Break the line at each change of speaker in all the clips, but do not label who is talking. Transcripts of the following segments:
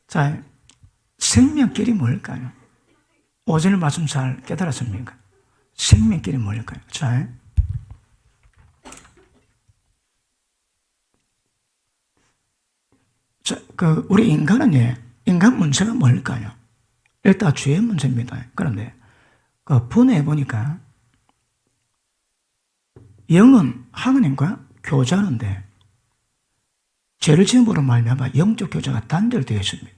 자, 생명길이 뭘까요? 오전에 말씀 잘 깨달았습니까? 생명길이 뭘까요? 자, 우리 인간은 인간 문제가 뭘까요? 일단 죄의 문제입니다. 그런데 분해해 보니까 영은 하나님과 교제하는데 죄를 지음으로 말미암아 영적 교제가 단절되어 있습니다.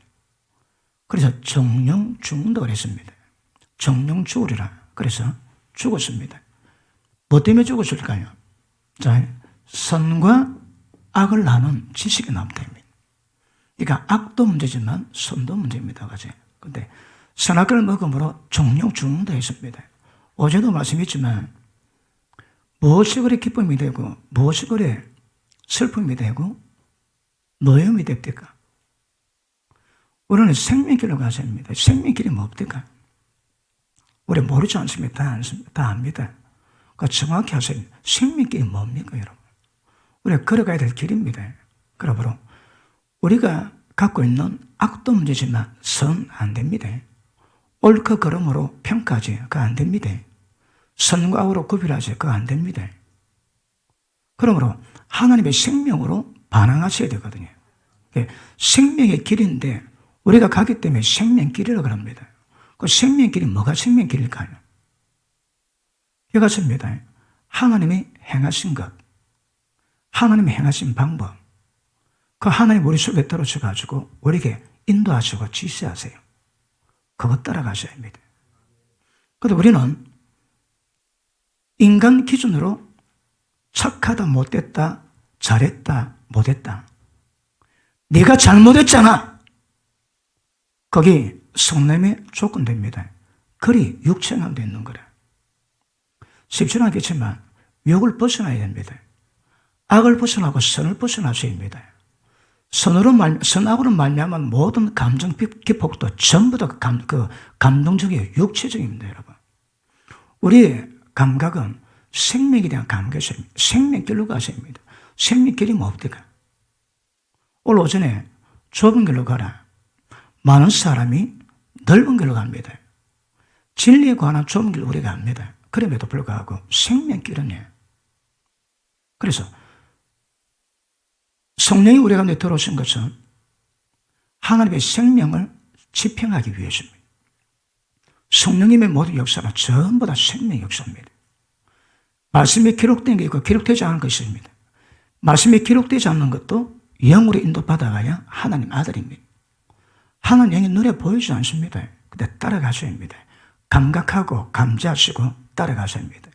그래서 정령 죽는다고 했습니다. 정령 죽으리라. 그래서 죽었습니다. 뭐 때문에 죽었을까요? 자, 선과 악을 나눈 지식이 남답니다. 그러니까 악도 문제지만 선도 문제입니다. 그죠? 근데 선악을 먹음으로 정령 죽는다 했습니다. 어제도 말씀했지만 무엇이 그래 기쁨이 되고 무엇이 그래 슬픔이 되고 노염이 됩니까? 우리는 생명길로 가셔야 합니다. 생명길이 뭡니까? 우리 모르지 않습니다. 다 압니다. 그러니까 정확히 하세요. 생명길이 뭡니까, 여러분? 우리가 걸어가야 될 길입니다. 그러므로 우리가 갖고 있는 악도 문제지만 선 안 됩니다. 옳고 그름으로 평가하지 그거 안 됩니다. 선과 악으로 구별하지 그거 안 됩니다. 그러므로 하나님의 생명으로 반항하셔야 되거든요. 생명의 길인데 우리가 가기 때문에 생명길이라고 합니다. 그 생명길이 뭐가 생명길일까요? 이것입니다. 하나님이 행하신 것, 하나님이 행하신 방법, 그 하나님 우리 속에 들어오셔가지고 우리에게 인도하시고 지시하세요. 그것 따라가셔야 합니다. 그런데 우리는 인간 기준으로 착하다, 못됐다, 잘했다, 못했다. 네가 잘못했잖아. 거기 성냄에 조건됩니다. 그리 육체만 되어 있는 거래. 쉽지는 않겠지만 욕을 벗어나야 됩니다. 악을 벗어나고 선을 벗어나셔야 합니다. 선악으로 말미암은 모든 감정 기폭도 전부 다 감동적이에요. 육체적입니다, 여러분. 우리의 감각은 생명에 대한 감각입니다. 생명길로 가셔야 합니다. 생명길이 뭡니까? 오늘 오전에 좁은 길로 가라. 많은 사람이 넓은 길로 갑니다. 진리에 관한 좁은 길로 우리가 갑니다. 그럼에도 불구하고 생명길은 그래서 성령이 우리 가운데 들어오신 것은 하나님의 생명을 지평하기 위해서입니다. 성령님의 모든 역사는 전부 다 생명 역사입니다. 말씀이 기록된 게 있고 기록되지 않은 것이 있습니다. 말씀이 기록되지 않는 것도 영으로 인도받아가야 하나님 아들입니다. 하나님 영이 눈에 보이지 않습니다. 근데 따라가셔야 합니다. 감각하고 감지하시고 따라가셔야 합니다.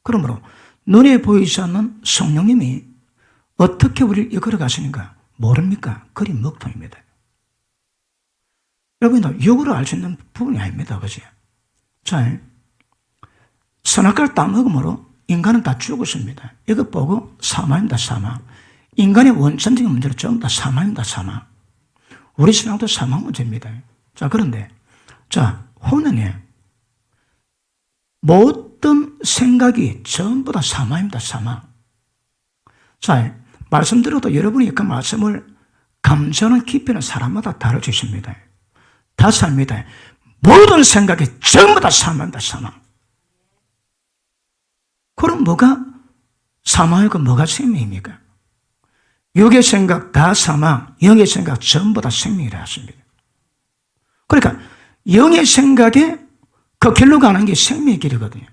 그러므로 눈에 보이지 않는 성령님이 어떻게 우리를 이끌어 가시는가 모릅니까? 그리 먹통입니다. 여러분도 육으로 알 수 있는 부분이 아닙니다. 그죠? 자, 선악과를 따먹음으로 인간은 다 죽었습니다. 이것 보고 사망입니다. 사망. 인간의 원천적인 문제는 전부 다 사망입니다. 사망. 우리 신앙도 사망 문제입니다. 자, 그런데 혼은요, 모든 생각이 전부 다 사망입니다. 사망. 자, 말씀드려도 여러분이 그 말씀을 감정하는 깊이는 사람마다 다르십니다. 다 삽니다. 모든 생각이 전부 다 사망입니다. 사망. 그럼 뭐가 사망이고 뭐가 생명입니까? 육의 생각 다 사망, 영의 생각 전부 다 생명이라 하십니다. 그러니까 영의 생각에 그 길로 가는 게 생명의 길이거든요.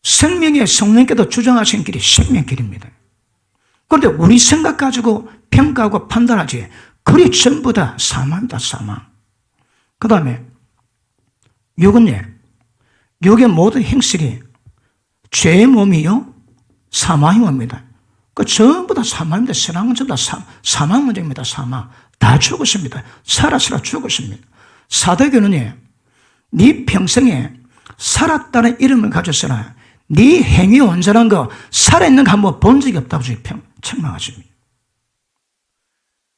생명의 성령께서 주장하신 길이 생명의 길입니다. 그런데 우리 생각 가지고 평가하고 판단하지 그리 전부 다 사망입니다. 사망. 그 다음에 육은요, 육의 모든 행실이 죄의 몸이요 사망의 몸입니다. 그 전부 다 사망입니다. 신앙은 전부 다 사망 문제입니다. 사망. 다 죽었습니다. 살아 죽었습니다. 사도교는요, 네 평생에 살았다는 이름을 가졌으나 네 행위 온전한 거 살아있는 거 한번 본 적이 없다고 책망하십니다.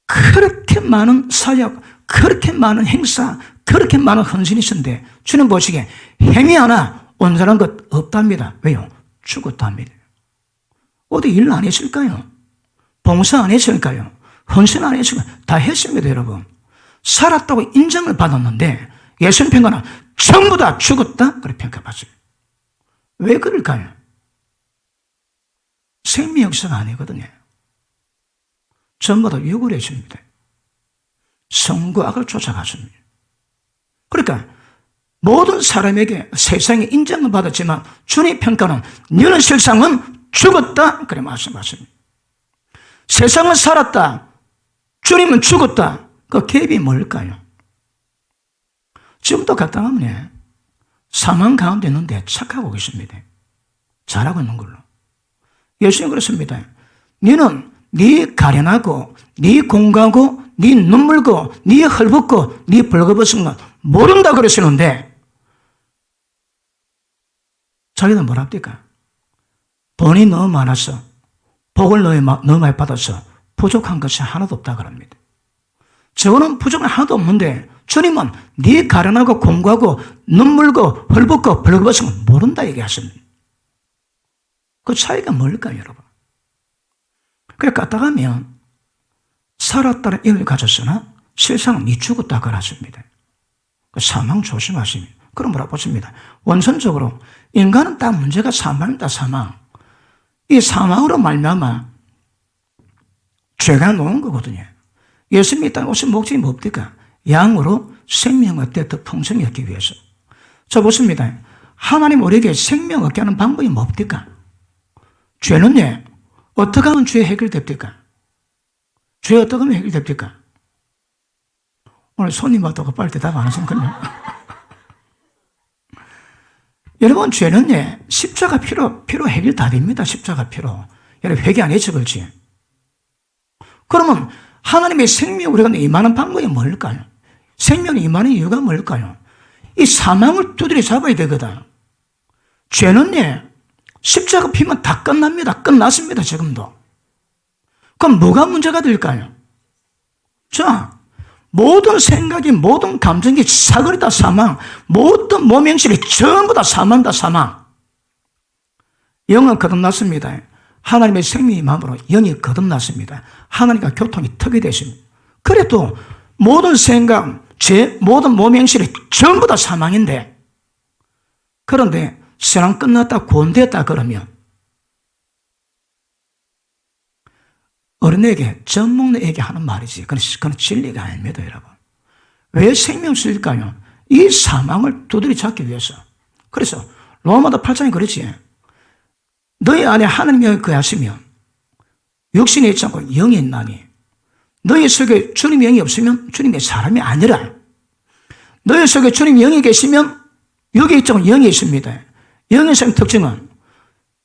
그렇게 많은 사역, 그렇게 많은 행사, 그렇게 많은 헌신이 있었는데 주님 보시기에 행위 하나 온전한 것 없답니다. 왜요? 죽었답니다. 어디 일 안 했을까요? 봉사 안 했을까요? 헌신 안 했을까요? 다 했습니다, 여러분. 살았다고 인정을 받았는데 예수님 평가는 전부 다 죽었다? 그렇게 평가받습니다. 왜 그럴까요? 생명 역사가 아니거든요. 전부 다 욕을 해줍니다. 성과 악을 쫓아갔습니다. 그러니까 모든 사람에게 세상에 인정을 받았지만 주님 평가는 너는 세상은 죽었다 그래 말씀하십니다. 세상은 살았다, 주님은 죽었다. 그 갭이 뭘까요? 지금도 갖다하면 사망 가운데 있는데 착하고 계십니다. 잘하고 있는 걸로. 예수님 그렇습니다. 너는 네 가련하고 네 공고하고 네 눈물고 네 헐벗고 네 벌거벗은 건 모른다 그러시는데 자기는 뭐랍니까? 돈이 너무 많아서 복을 너무 많이 받아서 부족한 것이 하나도 없다 그럽니다. 저는 부족한 하나도 없는데 주님은 네 가련하고 공고하고 눈물고 헐벗고 벌거벗은 건 모른다 얘기하십니다. 그 차이가 뭘까요, 여러분? 그래 까딱하면 살았다는 의미를 가졌으나 실상은 네 죽었다 그러십니다. 사망 조심하십니다. 그럼 뭐라고 보십니다. 원천적으로 인간은 딱 문제가 사망이다, 사망. 이 사망으로 말미암아 죄가 놓은 거거든요. 예수님이 땅에 오신 목적이 뭡니까? 양으로 생명을 더 풍성히 얻기 위해서. 저 보십니다. 하나님 우리에게 생명 얻게 하는 방법이 뭡니까? 죄는요, 어떻게 하면 죄 해결됩니까? 죄 어떻게 하면 해결됩니까? 오늘 손님 왔다고 빨리 대답 안 하셨군요. 여러분, 죄는요, 십자가 피로 해결 다 됩니다. 십자가 피로. 여러분, 회개 안 했죠, 그렇지? 그러면 하나님의 생명이 우리가 임하는 방법이 뭘까요? 생명이 임하는 이유가 뭘까요? 이 사망을 두드려 잡아야 되거든. 죄는요, 십자가 피면 다 끝납니다. 끝났습니다, 지금도. 그럼 뭐가 문제가 될까요? 자, 모든 생각이, 모든 감정이 사거리 다 사망, 모든 몸의 행실이 전부 다 사망, 영은 거듭났습니다. 하나님의 생명이 마음으로 영이 거듭났습니다. 하나님과 교통이 터게 되십니다. 그래도 모든 생각, 모든 몸의 행실이 전부 다 사망인데, 그런데 신앙 끝났다, 구원됐다 그러면 어린애에게, 젖 먹는 애에게 하는 말이지. 그건 진리가 아닙니다, 여러분. 왜 생명을 쓸까요? 이 사망을 두드려 잡기 위해서. 그래서 로마서 8장에 그렇지. 너희 안에 하나님의 영이 거하시면 육신이 있지 않고 영이 있나니 너희 속에 주님의 영이 없으면 주님의 사람이 아니라 너희 속에 주님의 영이 계시면 여기 있지 않고 영이 있습니다. 영의 생 특징은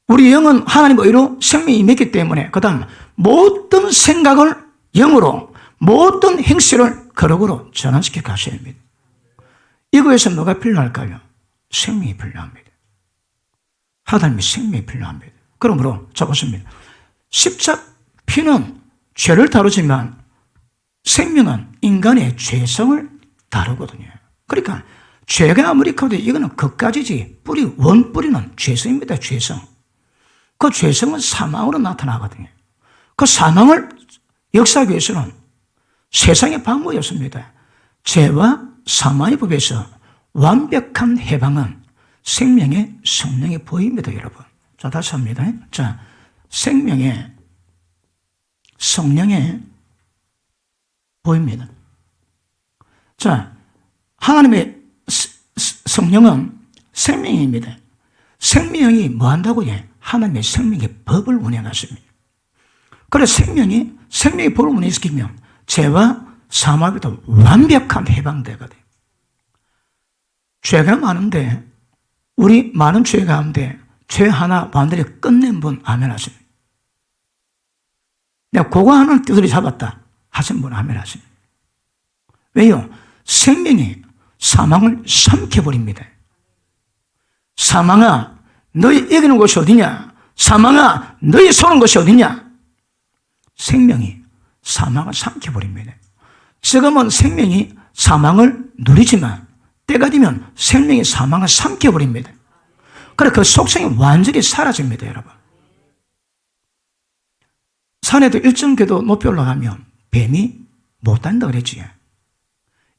우리 영은 하나님의 의로 생명이 임했기 때문에 그 다음 모든 생각을 영으로 모든 행실을 거룩으로 전환시켜 가셔야 합니다. 이거에서 뭐가 필요할까요? 생명이 필요합니다. 하나님의 생명이 필요합니다. 그러므로 자 보십니다. 십자가 피는 죄를 다루지만 생명은 인간의 죄성을 다루거든요. 그러니까 죄가 아무리 커도 이거는 그까지지 원뿌리는 죄성입니다. 죄성. 그 죄성은 사망으로 나타나거든요. 그 사망을 역사하기 위해서는 세상의 방법이 없습니다. 죄와 사망의 법에서 완벽한 해방은 생명의 성령이 보입니다, 여러분. 자, 다시 합니다. 자, 생명의 성령에 보입니다. 자, 하나님의 성령은 생명입니다. 생명이 뭐 한다고요? 하나님의 생명의 법을 운행하십니다. 그래서 생명의 법을 운행시키면 죄와 사망에도 완벽한 해방되거든요. 죄가 많은데 우리 많은 죄 가운데 죄 하나 완전히 끝낸 분 아멘 하십니다. 내가 그거 하나를 두드려 잡았다 하신 분 아멘 하십니다. 왜요? 생명이 사망을 삼켜버립니다. 사망아, 너희 이기는 곳이 어디냐? 사망아, 너희 쏘는 곳이 어디냐? 생명이 사망을 삼켜버립니다. 지금은 생명이 사망을 누리지만 때가 되면 생명이 사망을 삼켜버립니다. 그래 그 속성이 완전히 사라집니다, 여러분. 산에도 일정 궤도 높이 올라가면 뱀이 못 다닌다 그랬지.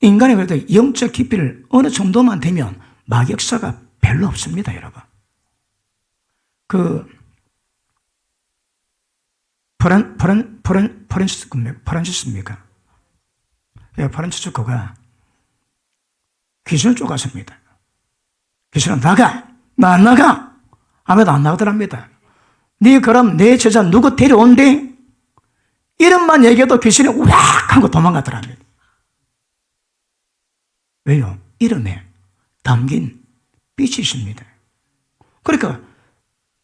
인간의 그래도 영적 깊이를 어느 정도만 되면 마격사가 별로 없습니다, 여러분. 프란시스입니까? 프란시스코가 귀신을 쫓았습니다. 귀신은 나가! 나 안 나가! 아무도 안 나가더랍니다. 네 그럼 내 제자 누구 데려온대? 이름만 얘기해도 귀신이 우악! 하고 도망가더랍니다. 왜요? 이름에 담긴 빛이 있습니다. 그러니까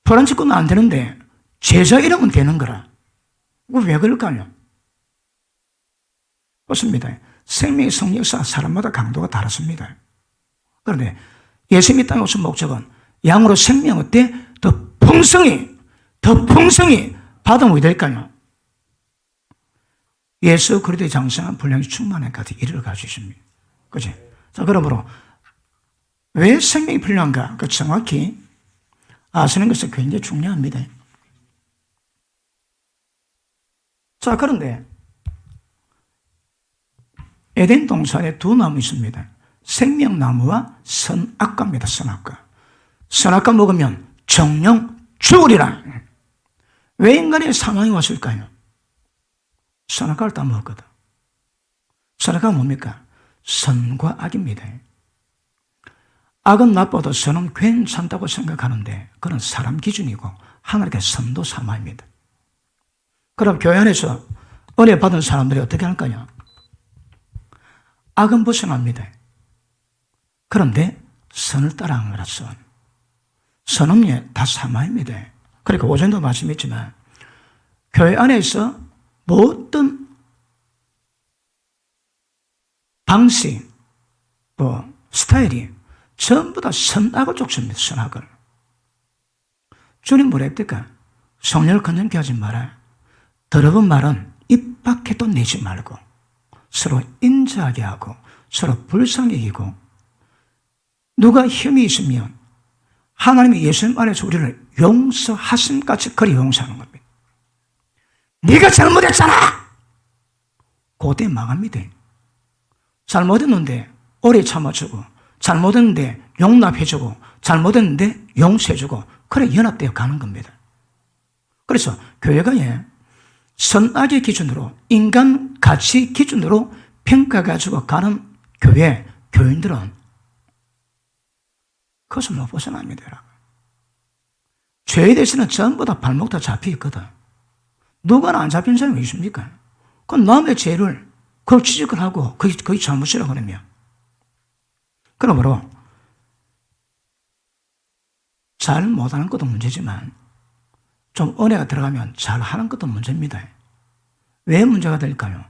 프란시스코는 안 되는데 제자 이름은 되는 거라. 왜 그럴까요? 그렇습니다. 생명의 성역사 사람마다 강도가 다릅니다. 그런데 예수님이 땅에 오신 목적은 양으로 생명 어때? 더 풍성히 받으면 왜 될까요? 예수 그리스도의 장성한 분량이 충만한까지 이를 가지고 있습니다. 그치? 자, 그러므로 왜 생명이 필요한가? 그 정확히 아시는 것이 굉장히 중요합니다. 자, 그런데 에덴 동산에 두 나무 있습니다. 생명나무와 선악과입니다. 선악과. 선악과 먹으면 정령 죽으리라. 왜 인간의 사망이 왔을까요? 선악과를 다 먹었거든. 선악과가 뭡니까? 선과 악입니다. 악은 나빠도 선은 괜찮다고 생각하는데 그건 사람 기준이고 하나님께 선도 사마입니다. 그럼 교회 안에서 은혜 받은 사람들이 어떻게 할까요? 악은 벗어납니다. 그런데 선을 따라하는 거라 선. 선은 다 사마입니다. 그러니까 오전도 말씀했지만 교회 안에서 모든 방식, 스타일이 전부 다 선악을 쫓습니다. 선악을. 주님 뭐라 했을까? 성령을 건전케 하지 마라. 더러운 말은 입 밖에도 내지 말고 서로 인자하게 하고 서로 불쌍히 여기고 누가 흠이 있으면 하나님이 예수님 안에서 우리를 용서하심같이 그리 용서하는 겁니다. 네가 잘못했잖아! 그때 망합니다. 잘못했는데 오래 참아주고 잘못했는데 용납해주고 잘못했는데 용서해주고 그래 연합되어 가는 겁니다. 그래서 교회가 선악의 기준으로 인간 가치 기준으로 평가가지고 가는 교회, 교인들은 그것을 못 벗어납니다. 여러분. 죄에 대해서는 전부 다 발목 다 잡혀 있거든. 누가는 안 잡힌 사람이 있습니까? 그건 남의 죄를 그걸 지적을 하고 그게 잘못이라고 그러면. 그러므로 잘 못하는 것도 문제지만 좀 은혜가 들어가면 잘하는 것도 문제입니다. 왜 문제가 될까요?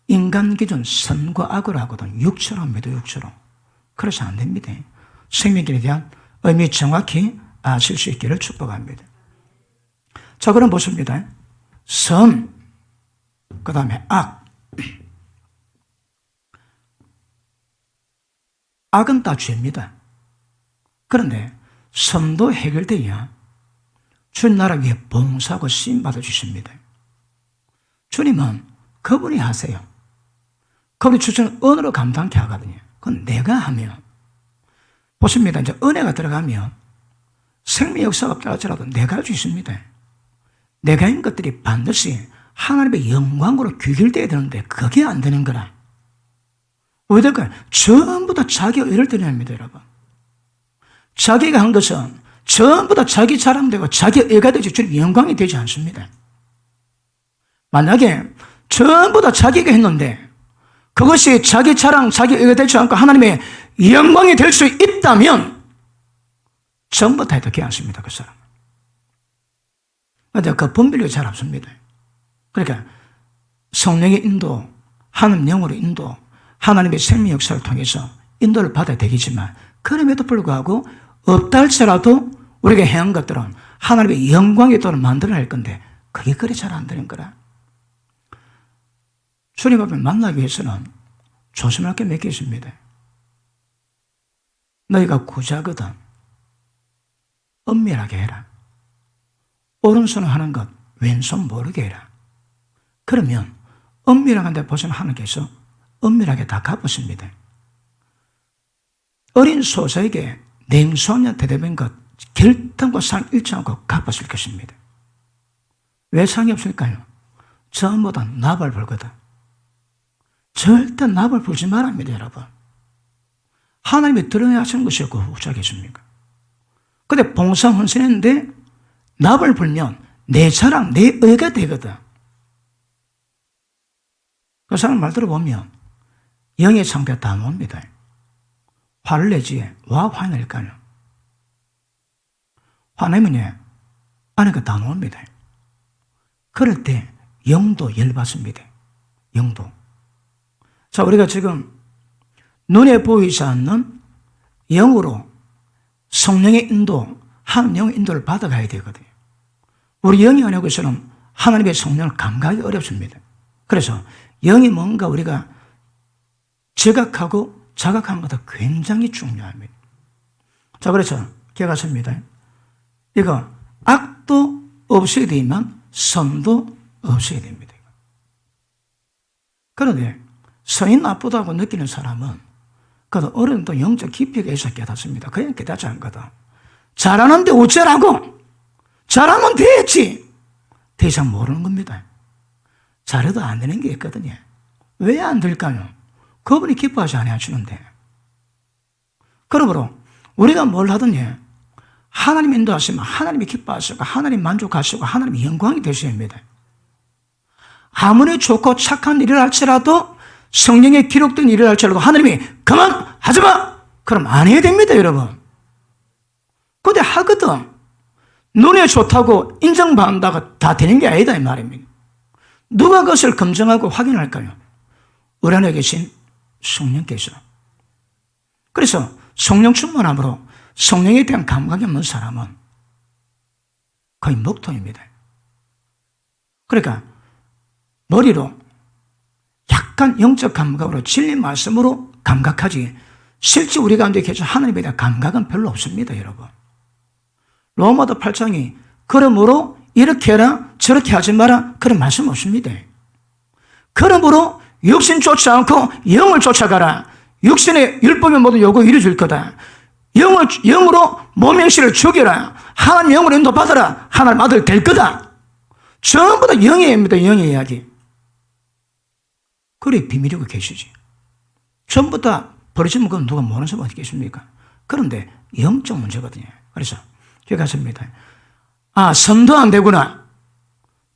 인간 기준 선과 악을 하거든. 육체로 합니다. 육체로. 그래서 안 됩니다. 생명길에 대한 의미 정확히 아실 수 있기를 축복합니다. 자, 그럼 보십니다. 선, 그 다음에 악. 악은 다 죄입니다. 그런데 선도 해결돼야 주님 나라 위에 봉사하고 쓰임받아 주십니다. 주님은 그분이 하세요. 그분이 주시는 은혜로 감당케 하거든요. 그건 내가 하면. 보십니다. 이제 은혜가 들어가면 생명 역사가 없다 할지라도 내가 할 수 있습니다. 내가 한 것들이 반드시 하나님의 영광으로 귀결되어야 되는데 그게 안 되는 거라. 왜 될까요? 전부 다 자기 의를 드려야 합니다, 여러분. 자기가 한 것은 전부 다 자기 자랑되고 자기 의가 되지 주님 영광이 되지 않습니다. 만약에 전부 다 자기가 했는데 그것이 자기 자랑, 자기 의가 되지 않고 하나님의 영광이 될 수 있다면 전부 다 해도 괜찮습니다, 그 사람. 그런데 그 분별력이 잘 없습니다. 그러니까 성령의 인도, 하나님 영으로 인도, 하나님의 생명 역사를 통해서 인도를 받아야 되겠지만 그럼에도 불구하고 없다 할지라도 우리가 행한 것들은 하나님의 영광의 도를 만들어낼 건데 그게 그리 잘 안 되는 거라. 주님 앞에 만나기 위해서는 조심할 게 몇 개 있습니다. 너희가 구자거든 엄밀하게 해라. 오른손을 하는 것 왼손 모르게 해라. 그러면 엄밀하게 벗어나 하나님께서 은밀하게 다 갚았습니다. 어린 소자에게 냉소년 대대변 것 결단과 상 일치하고 갚았을 것입니다. 왜 상이 없을까요? 전부 다 납을 벌거든. 절대 납을 벌지 말랍니다, 여러분. 하나님이 드러내야 하시는 것이 그 후자겠습니까? 근데 봉사 헌신했는데 납을 벌면 내 자랑, 내 의가 되거든. 그 사람 말 들어보면 영의 상태 다 놉니다. 화를 내지 와 화낼까요? 화내면 안에가 다 놉니다. 그럴 때 영도 열받습니다. 영도. 자, 우리가 지금 눈에 보이지 않는 영으로 성령의 인도, 하나님 영의 인도를 받아가야 되거든요. 우리 영이 아니고서는 하나님의 성령을 감각하기 어렵습니다. 그래서 영이 뭔가 우리가 지각하고 자각하는 것도 굉장히 중요합니다. 자, 그래서 기억하십니다. 이거 악도 없어야 되지만 선도 없어야 됩니다. 그런데 선이 나쁘다고 느끼는 사람은 그래도 어느 정도 영적 깊이가 있어 깨닫습니다. 그냥 깨닫지 않거든. 잘하는데 어쩌라고? 잘하면 되겠지. 더 이상 모르는 겁니다. 잘해도 안 되는 게 있거든요. 왜 안 될까요? 그분이 기뻐하지 않으시는데. 그러므로 우리가 뭘 하든지 하나님 인도하시면 하나님이 기뻐하시고 하나님 만족하시고 하나님이 영광이 되셔야 합니다. 아무리 좋고 착한 일을 할지라도 성령에 기록된 일을 할지라도 하나님이 그만 하지마! 그럼 안 해야 됩니다, 여러분. 근데 하거든. 눈에 좋다고 인정받는다고 다 되는 게 아니다 이 말입니다. 누가 그것을 검증하고 확인할까요? 우리 안에 계신 성령께서. 그래서 성령 충만함으로 성령에 대한 감각이 없는 사람은 거의 먹통입니다. 그러니까 머리로 약간 영적 감각으로 진리 말씀으로 감각하지 실제 우리 가운데 계신 하나님에 대한 감각은 별로 없습니다, 여러분. 로마도 8장이 그러므로 이렇게 해라 저렇게 하지 마라 그런 말씀 없습니다. 그러므로 육신 쫓지 않고 영을 쫓아가라. 육신의 율법의 모든 요구 이루어질 거다. 영으로 모명실을 죽여라. 하나님 영으로 인도받아라. 하나님 아들 될 거다. 전부 다 영의 입니다. 영의 이야기. 그래 비밀이고 계시지. 전부 다 버리시면 그건 누가 모르는 사람 어디 계십니까? 그런데 영적 문제거든요. 그래서 기억하십니다. 아, 선도 안 되구나.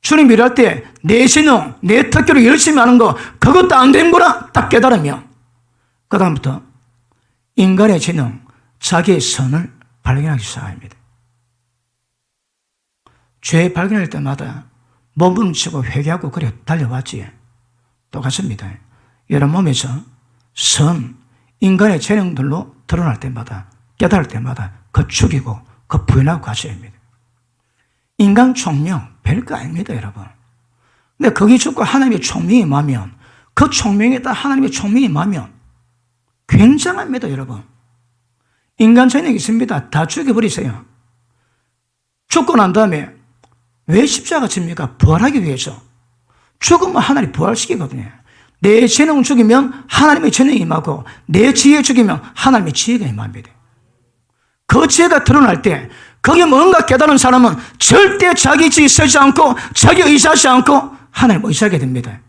주님 일할 때 내 신용, 내 특기로 열심히 하는 거 그것도 안 되는구나 딱 깨달으면 그 다음부터 인간의 지능, 자기의 선을 발견하기 시작합니다. 죄 발견할 때마다 몸부림치고 회개하고 그래 달려왔지. 똑같습니다. 여러분 몸에서 선, 인간의 재능들로 드러날 때마다 깨달을 때마다 그 죽이고 그 부인하고 가셔야 합니다. 인간 총명 별거 아닙니다, 여러분. 근데 거기 죽고 하나님의 총명이 임하면 그 총명에다 하나님의 총명이 임하면 굉장합니다, 여러분. 인간 재능이 있습니다. 다 죽여버리세요. 죽고 난 다음에 왜 십자가 집니까? 부활하기 위해서. 죽으면 하나님이 부활시키거든요. 내 재능 죽이면 하나님의 재능이 임하고 내 지혜 죽이면 하나님의 지혜가 임합니다. 그 지혜가 드러날 때 거기에 뭔가 깨달은 사람은 절대 자기 지혜 쓰지 않고 자기 의지하지 않고 하나님 의지하게 됩니다.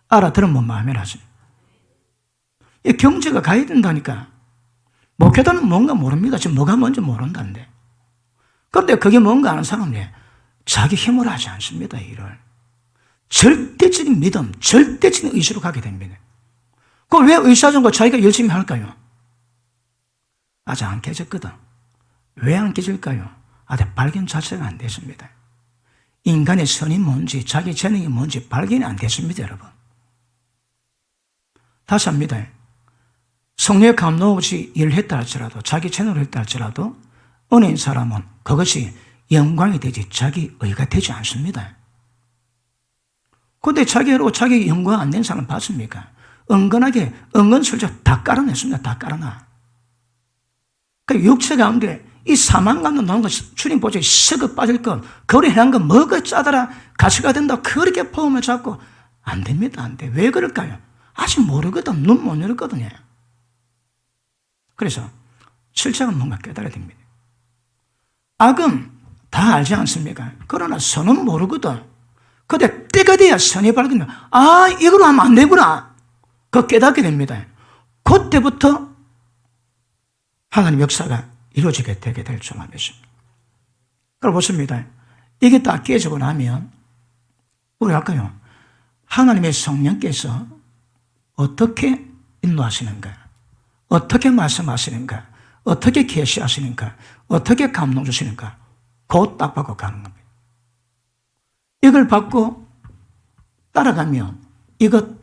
알아들으면 마음에 나죠. 이 경제가 가야 된다니까. 목회자는 뭔가 모릅니다. 지금 뭐가 뭔지 모른다는데. 그런데 그게 뭔가 아는 사람은 자기 힘으로 하지 않습니다. 일을. 절대적인 믿음, 절대적인 의지로 가게 됩니다. 그걸 왜 의지하지 않고 자기가 열심히 할까요? 아직 안 깨졌거든. 왜 안 깨질까요? 아직 발견 자체가 안 됐습니다. 인간의 선이 뭔지, 자기 재능이 뭔지 발견이 안 됐습니다, 여러분. 다시 합니다. 성령의 감동 없이 일을 했다 할지라도, 자기 재능을 했다 할지라도, 은혜인 사람은 그것이 영광이 되지 자기 의가 되지 않습니다. 근데 자기로 자기 영광 안 된 사람 봤습니까? 은근하게, 은근슬쩍 다 깔아냈습니다. 다 깔아놔. 그 육체 가운데 이 사망 감독 나오는 것, 주님 보지, 썩어 빠질 것, 거리 해한 거, 뭐가 짜더라, 가치가 된다, 그렇게 포함을 잡고, 안 됩니다, 안 돼. 왜 그럴까요? 아직 모르거든. 눈 못 열었거든요. 그래서 7장은 뭔가 깨달아야 됩니다. 악은 다 알지 않습니까? 그러나 선은 모르거든. 근데 때가 돼야 선이 발견되면 이거로 하면 안 되구나. 그거 깨닫게 됩니다. 그때부터 하나님 역사가 이루어지게 되게 될 줄 믿습니다. 그럼 보십니다. 이게 다 깨지고 나면 우리 할까요? 하나님의 성령께서 어떻게 인도하시는가? 어떻게 말씀하시는가? 어떻게 계시하시는가? 어떻게 감동 주시는가? 그것 딱 받고 가는 겁니다. 이걸 받고 따라가면 이것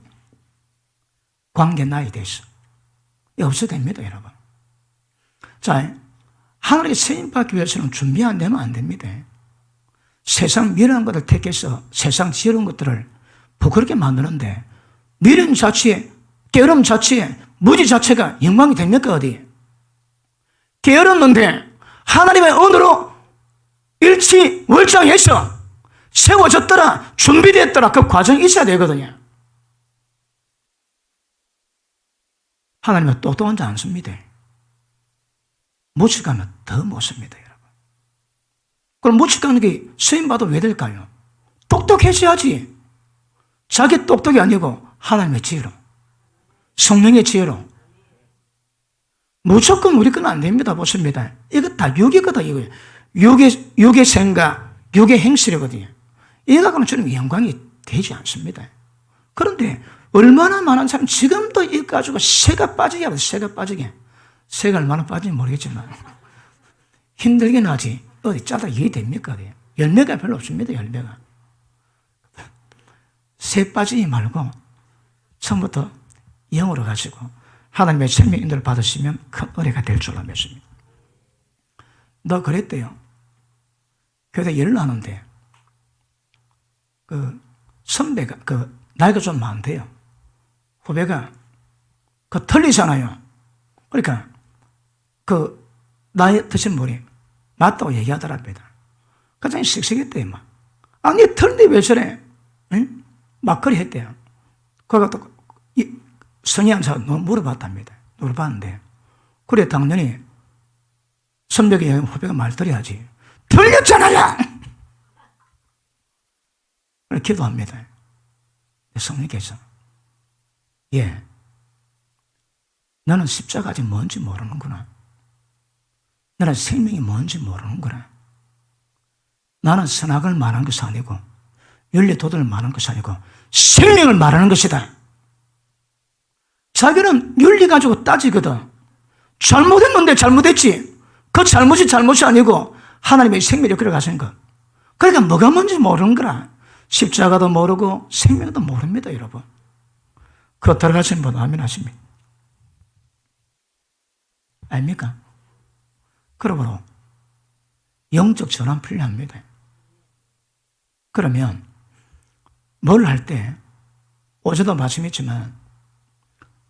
관계 나이 돼서 없어도 됩니다, 여러분. 자, 하나님께 쓰임받기 위해서는 준비 안 되면 안 됩니다. 세상 미련한 것을 택해서 세상 지혜로운 것들을 부끄럽게 만드는데 미련 자체에, 게으름 자체에, 무지 자체가 영광이 됩니까, 어디? 게으렀는데 하나님의 은혜로 일치월장해서 세워졌더라, 준비됐더라, 그 과정이 있어야 되거든요. 하나님은 똑똑한 자 않습니다. 무식하면 더 못습니다, 여러분. 그럼 무식한 게 쓰임받아 왜 될까요? 똑똑해져야지. 자기 똑똑이 아니고 하나님의 지혜로, 성령의 지혜로. 무조건 우리 건 안 됩니다. 보십니다. 이거 다 육이거든, 이거. 육의 생각, 육의 행실이거든요. 이거하고는 저는 영광이 되지 않습니다. 그런데 얼마나 많은 사람 지금도 이거 가지고 새가 빠지게 하거든, 새가 빠지게. 새가 얼마나 빠지는지 모르겠지만 힘들긴 하지. 어디 짜다 이해됩니까? 열매가 별로 없습니다. 열매가. 새 빠지지 말고 처음부터 영으로 가지고 하나님의 생명 인도를 받으시면 큰 은혜가 될 줄로 믿습니다. 너 그랬대요. 교회 일을 하는데 그 선배가 나이가 좀 많대요. 후배가 틀리잖아요. 그러니까 나이 드신 분이 맞다고 얘기하더랍니다. 그래서 씩씩했대요. 막. 아니 틀린데 왜 저래? 응? 막걸리 했대요. 그거 또 성의한사 물어봤답니다. 물어봤는데 그래 당연히 선배가 얘기하면 후배가 말들어야지. 틀렸잖아요. 기도합니다. 성령께서 너는 십자가 아직 뭔지 모르는구나. 너는 생명이 뭔지 모르는구나. 나는 선악을 말하는 것이 아니고 윤리도덕을 말하는 것이 아니고 생명을 말하는 것이다. 자기는 윤리 가지고 따지거든. 잘못했는데 잘못했지. 그 잘못이 아니고 하나님의 생명이 끌어가시는 것. 그러니까 뭐가 뭔지 모르는 거라. 십자가도 모르고 생명도 모릅니다, 여러분. 그거 들어가시는 분 아멘 하십니까? 아닙니까? 그러므로 영적 전환 필요합니다. 그러면 뭘 할 때 어제도 말씀했지만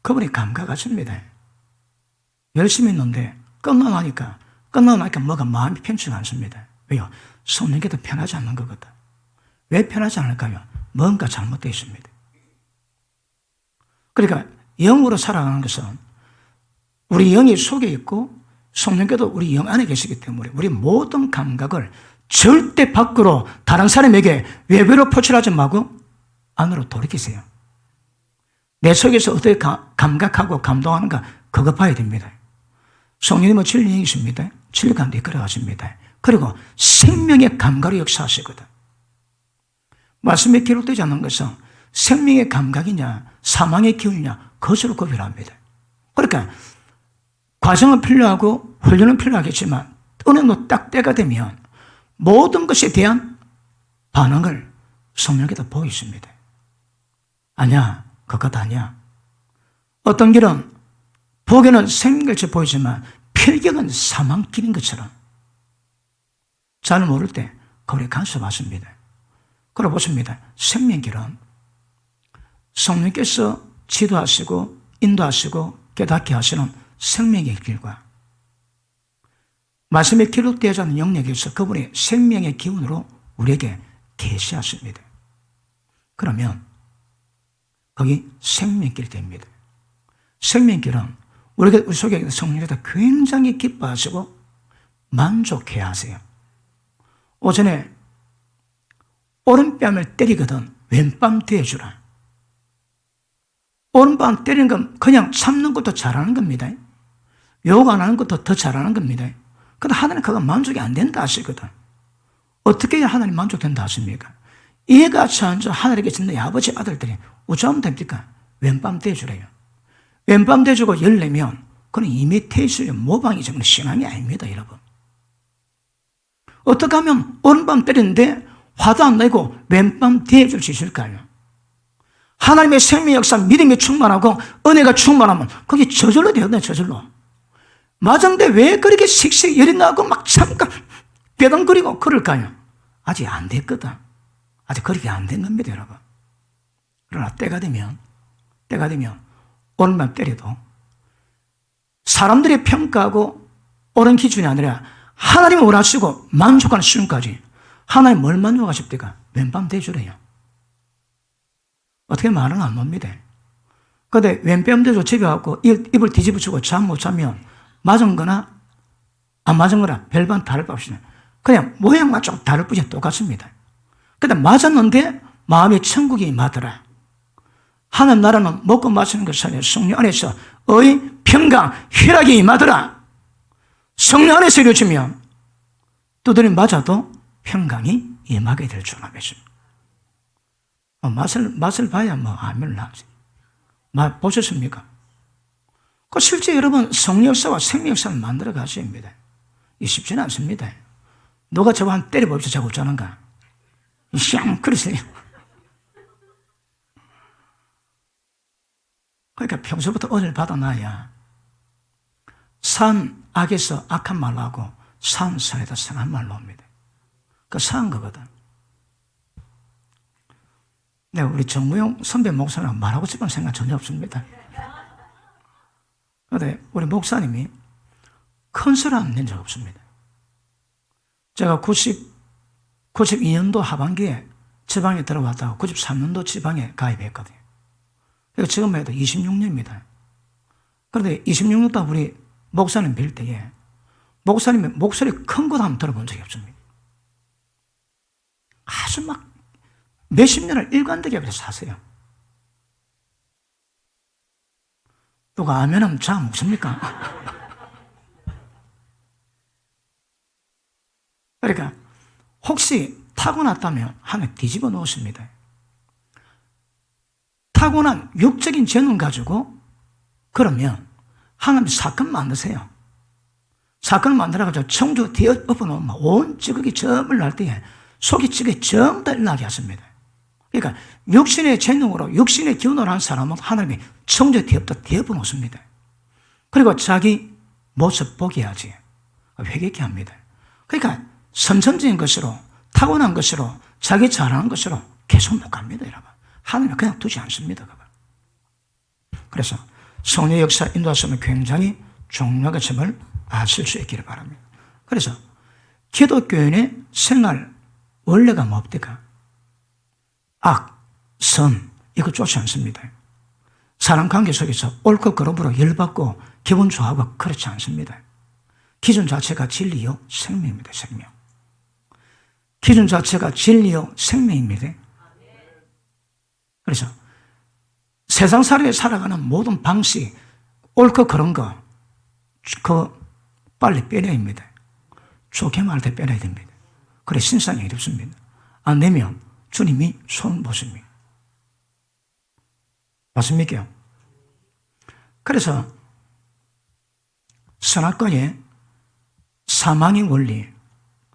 그분이 감각하십니다. 열심히 했는데 끝나고 나니까 뭐가 마음이 편치가 않습니다. 왜요? 성령께도 편하지 않는 거거든. 왜 편하지 않을까요? 뭔가 잘못되어 있습니다. 그러니까 영으로 살아가는 것은 우리 영이 속에 있고 성령께도 우리 영 안에 계시기 때문에 우리 모든 감각을 절대 밖으로 다른 사람에게 외부로 표출하지 말고 안으로 돌이키세요. 내 속에서 어떻게 감각하고 감동하는가 그거 봐야 됩니다. 성령님은 진리 영이십니다. 진리 가운데 이끌어가십니다. 그리고 생명의 감각으로 역사하시거든. 말씀에 기록되지 않는 것은 생명의 감각이냐 사망의 기운이냐 그것으로 구별합니다. 그러니까 과정은 필요하고 훈련은 필요하겠지만 어느 정도 딱 때가 되면 모든 것에 대한 반응을 성령께서 보이십니다. 아니야, 그것 아니야. 어떤 길은 보기에는 생명같이 보이지만 필경은 사망길인 것처럼 잘 모를 때 거기에 간섭하십니다. 그러고 보십니다. 생명길은 성령께서 지도하시고 인도하시고 깨닫게 하시는 생명의 길과 말씀에 기록되지 않은 영역에서 그분의 생명의 기운으로 우리에게 계시하십니다. 그러면 거기 생명길이 됩니다. 생명길은 우리 속에 성령께서 굉장히 기뻐하시고 만족해 하세요. 오전에 오른뺨을 때리거든 왼뺨 대주라. 오른뺨 때리는 건 그냥 참는 것도 잘하는 겁니다. 욕 안 하는 것도 더 잘하는 겁니다. 근데 하나님 그거 만족이 안 된다 하시거든. 어떻게 해야 하나님 만족된다 하십니까? 이해가 안 자 하늘에 계신 내 아버지 아들들이 어쩌면 됩니까? 왼뺨 대주래요. 왼밤 대주고 열내면 그건 이미테이션이 모방이죠. 신앙이 아닙니다, 여러분. 어떻게 하면 오른밤 때리는데 화도 안 내고 왼밤 대줄 수 있을까요? 하나님의 생명 역사, 믿음이 충만하고 은혜가 충만하면 그게 저절로 되거든요, 저절로. 맞은데 왜 그렇게 씩씩 열이 나고 막 잠깐 뼈덩거리고 그럴까요? 아직 안 됐거든. 아직 그렇게 안 된 겁니다, 여러분. 그러나 때가 되면 오른밤 때려도 사람들이 평가하고 옳은 기준이 아니라 하나님이 원하시고 만족하는 수준까지 하나님 뭘 만족하십니까? 왼밤 대주래요. 어떻게 말은 안 봅니다. 그런데 왼밤 대주 집에 가고 입을 뒤집어치고 잠 못 자면 맞은 거나 안 맞은 거나 별반 다를 바 없이 그냥 모양만 좀 다를 뿐이 똑같습니다. 근데 맞았는데 마음이 천국이 임하더라. 하나님 나라는 먹고 마시는 것이 아니라 성령 안에서 평강, 희락이 임하더라. 성령 안에서 이루어지면 두드려 맞아도 평강이 임하게 될 줄 알겠습니다. 맛을 봐야 아멘을 하지. 맛 보셨습니까? 실제 여러분 성령 역사와 생명 역사를 만들어 가셔야 합니다. 이 쉽지는 않습니다. 누가 저거 한 때려봅시다. 저거 어쩌는가? 그러세요. 그러니까 평소부터 은혜를 받아놔야 산 악에서 악한 말로 하고 산 산에다 선한 말로 합니다. 그 사한 거거든. 내가 우리 정무용 선배 목사랑 말하고 싶은 생각 전혀 없습니다. 그런데 우리 목사님이 큰 소리 안 낸 적 없습니다. 제가 92년도 하반기에 지방에 들어왔다가 93년도 지방에 가입했거든요. 그러니까 지금 해도 26년입니다. 그런데 26년도 우리 목사님 뵐 때에 목사님의 목소리 큰 것 한번 들어본 적이 없습니다. 아주 막 몇십 년을 일관되게 그래서 사세요. 누가 아멘하면 참 없습니까? 그러니까 혹시 타고났다면 하나 뒤집어 놓습니다. 타고난 육적인 재능 가지고 그러면 하나님 사건 만드세요. 사건을 만들어가지고 청주 뒤에 엎어놓으면 온 찌꺼기 점을 날 때에 속이 찌꺼기 전부 다 일어나게 하십니다. 그러니까 육신의 재능으로 육신의 기운으로 한 사람은 하나님이 청주 뒤에부터 뒤엎어놓습니다. 그리고 자기 모습 보게 하지. 회개케 합니다. 그러니까 선천적인 것으로 타고난 것으로 자기 잘하는 것으로 계속 못 갑니다, 여러분. 하나님은 그냥 두지 않습니다. 그래서 성령의 역사 인도하시면 굉장히 중요한 점을 아실 수 있기를 바랍니다. 그래서 기독교인의 생활 원래가 뭡니까? 악, 선 이거 좋지 않습니다. 사람 관계 속에서 옳고 그름으로 열받고 기분 좋아하고 그렇지 않습니다. 기준 자체가 진리요 생명입니다. 생명. 기준 자체가 진리요 생명입니다. 그래서 세상살이에 살아가는 모든 방식, 옳고 그런 거, 빨리 빼내야 합니다. 좋게 말할 때 빼내야 됩니다. 그래, 신상이 이렇습니다. 안 되면 주님이 손 보십니다. 맞습니까? 그래서 선악과의 사망의 원리,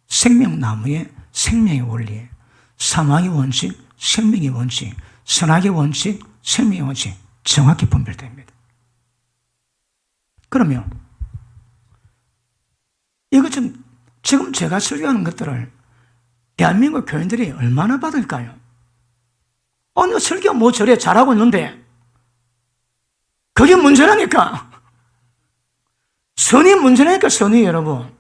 생명나무의 생명의 원리, 사망의 원칙, 생명의 원칙, 선악의 원칙, 생명의 원칙 정확히 분별됩니다. 그러면 이거 지금 제가 설교하는 것들을 대한민국 교인들이 얼마나 받을까요? 오늘 설교 뭐 저래 잘하고 있는데 그게 문제라니까. 선이 문제라니까, 선이 여러분.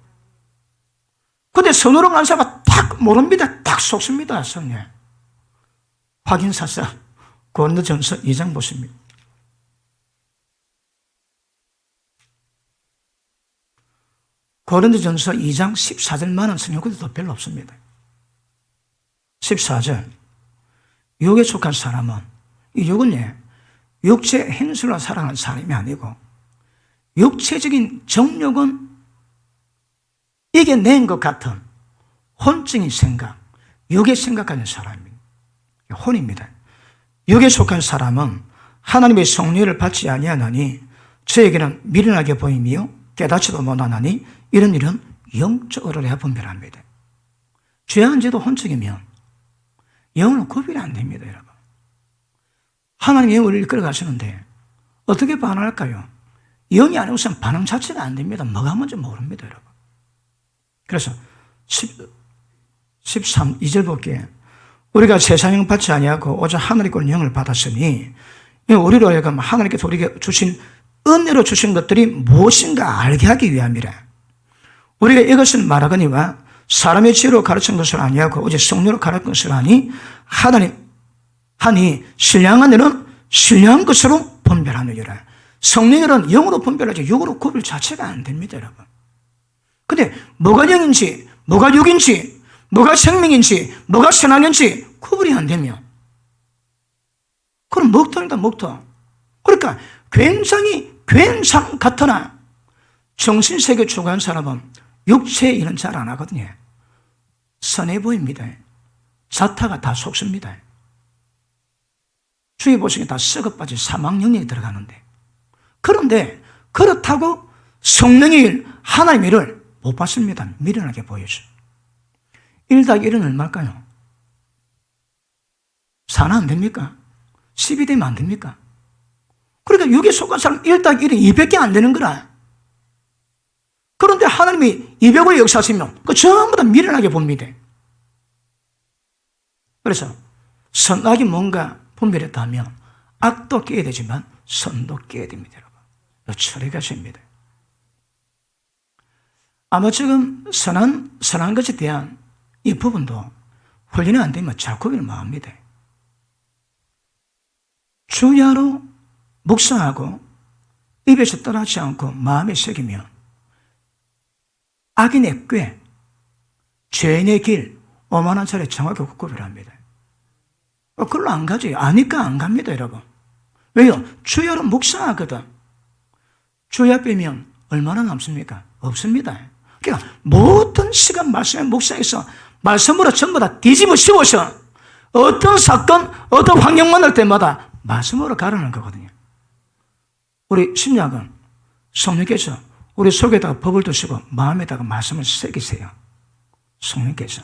근데 선으로 간 사람은 딱 모릅니다. 딱 속습니다, 선에. 확인사사. 고린도전서 2장 보십니다. 고린도전서 2장 14절만은 성경에도 별로 없습니다. 14절. 육에 속한 사람은, 이 육은 육체 행실로 살아가는 사람이 아니고 육체적인 정욕은 이겨낸 것 같은 혼적인 생각, 육에 생각하는 사람입니다. 혼입니다. 육에 속한 사람은 하나님의 성령을 받지 아니하나니 저에게는 미련하게 보이며 깨닫지도 못하나니 이런 일은 영적으로 해야 분별합니다. 죄한 죄도 혼적이면 영은 구별이 안 됩니다, 여러분. 하나님이 우리를 이끌어 가시는데 어떻게 반응할까요? 영이 아니고선 반응 자체가 안 됩니다. 뭐가 뭔지 모릅니다, 여러분. 그래서 13, 2절 볼게요. 우리가 세상 영 받지 아니하고 오직 하늘의 권 영을 받았으니 우리로 하여금 하나님께서 우리에게 주신 은혜로 주신 것들이 무엇인가 알게 하기 위함이라. 우리가 이것을 말하거니와 사람의 지혜로 가르친 것을 아니하고 오직 성령으로 가르친 것을 아니 하니 신령한 일은 신령한 것으로 분별하느니라. 성령이란 영으로 분별하지 육으로 구별 자체가 안 됩니다, 여러분. 근데 뭐가 영인지, 뭐가 육인지, 뭐가 생명인지, 뭐가 선악인지 구별이 안 되면 그럼 먹통이다, 먹통. 그러니까 굉장히 괜찮 같으나 정신세계 추구한 사람은 육체의 일은 잘 안 하거든요. 선해 보입니다. 자타가 다 속습니다. 주위 보시기에 다 썩어빠진 사망 영역이 들어가는데, 그런데 그렇다고 성령의 일, 하나님의 일을 못 받습니다. 미련하게 보여줘. 1 더하기 1은 얼마일까요? 4는 안 됩니까? 10이 되면 안 됩니까? 그러니까 육에 속한 사람 1 더하기 1이 200개 안 되는 거라. 그런데 하나님이 200을 역사하시면 그 전부 다 미련하게 봅니다. 그래서 선악이 뭔가 분별했다 하면 악도 깨야 되지만 선도 깨야 됩니다, 여러분. 처리가 됩니다. 아마 지금 선한 것에 대한 이 부분도 훈련이 안 되면 잘 구별을 못 합니다. 주야로 묵상하고 입에서 떠나지 않고 마음에 새기면 악인의 꾀, 죄인의 길, 오만한 차례 정확히 구별합니다. 그걸로 안 가죠. 아니까 안 갑니다, 여러분. 왜요? 주야로 묵상하거든. 주야 빼면 얼마나 남습니까? 없습니다. 그러니까 모든 시간 말씀에 묵상해서 말씀으로 전부 다 뒤집어 씌워서 어떤 사건, 어떤 환경 만날 때마다 말씀으로 가라는 거거든요. 우리 신약은 성령께서 우리 속에다가 법을 두시고 마음에다가 말씀을 새기세요. 성령께서.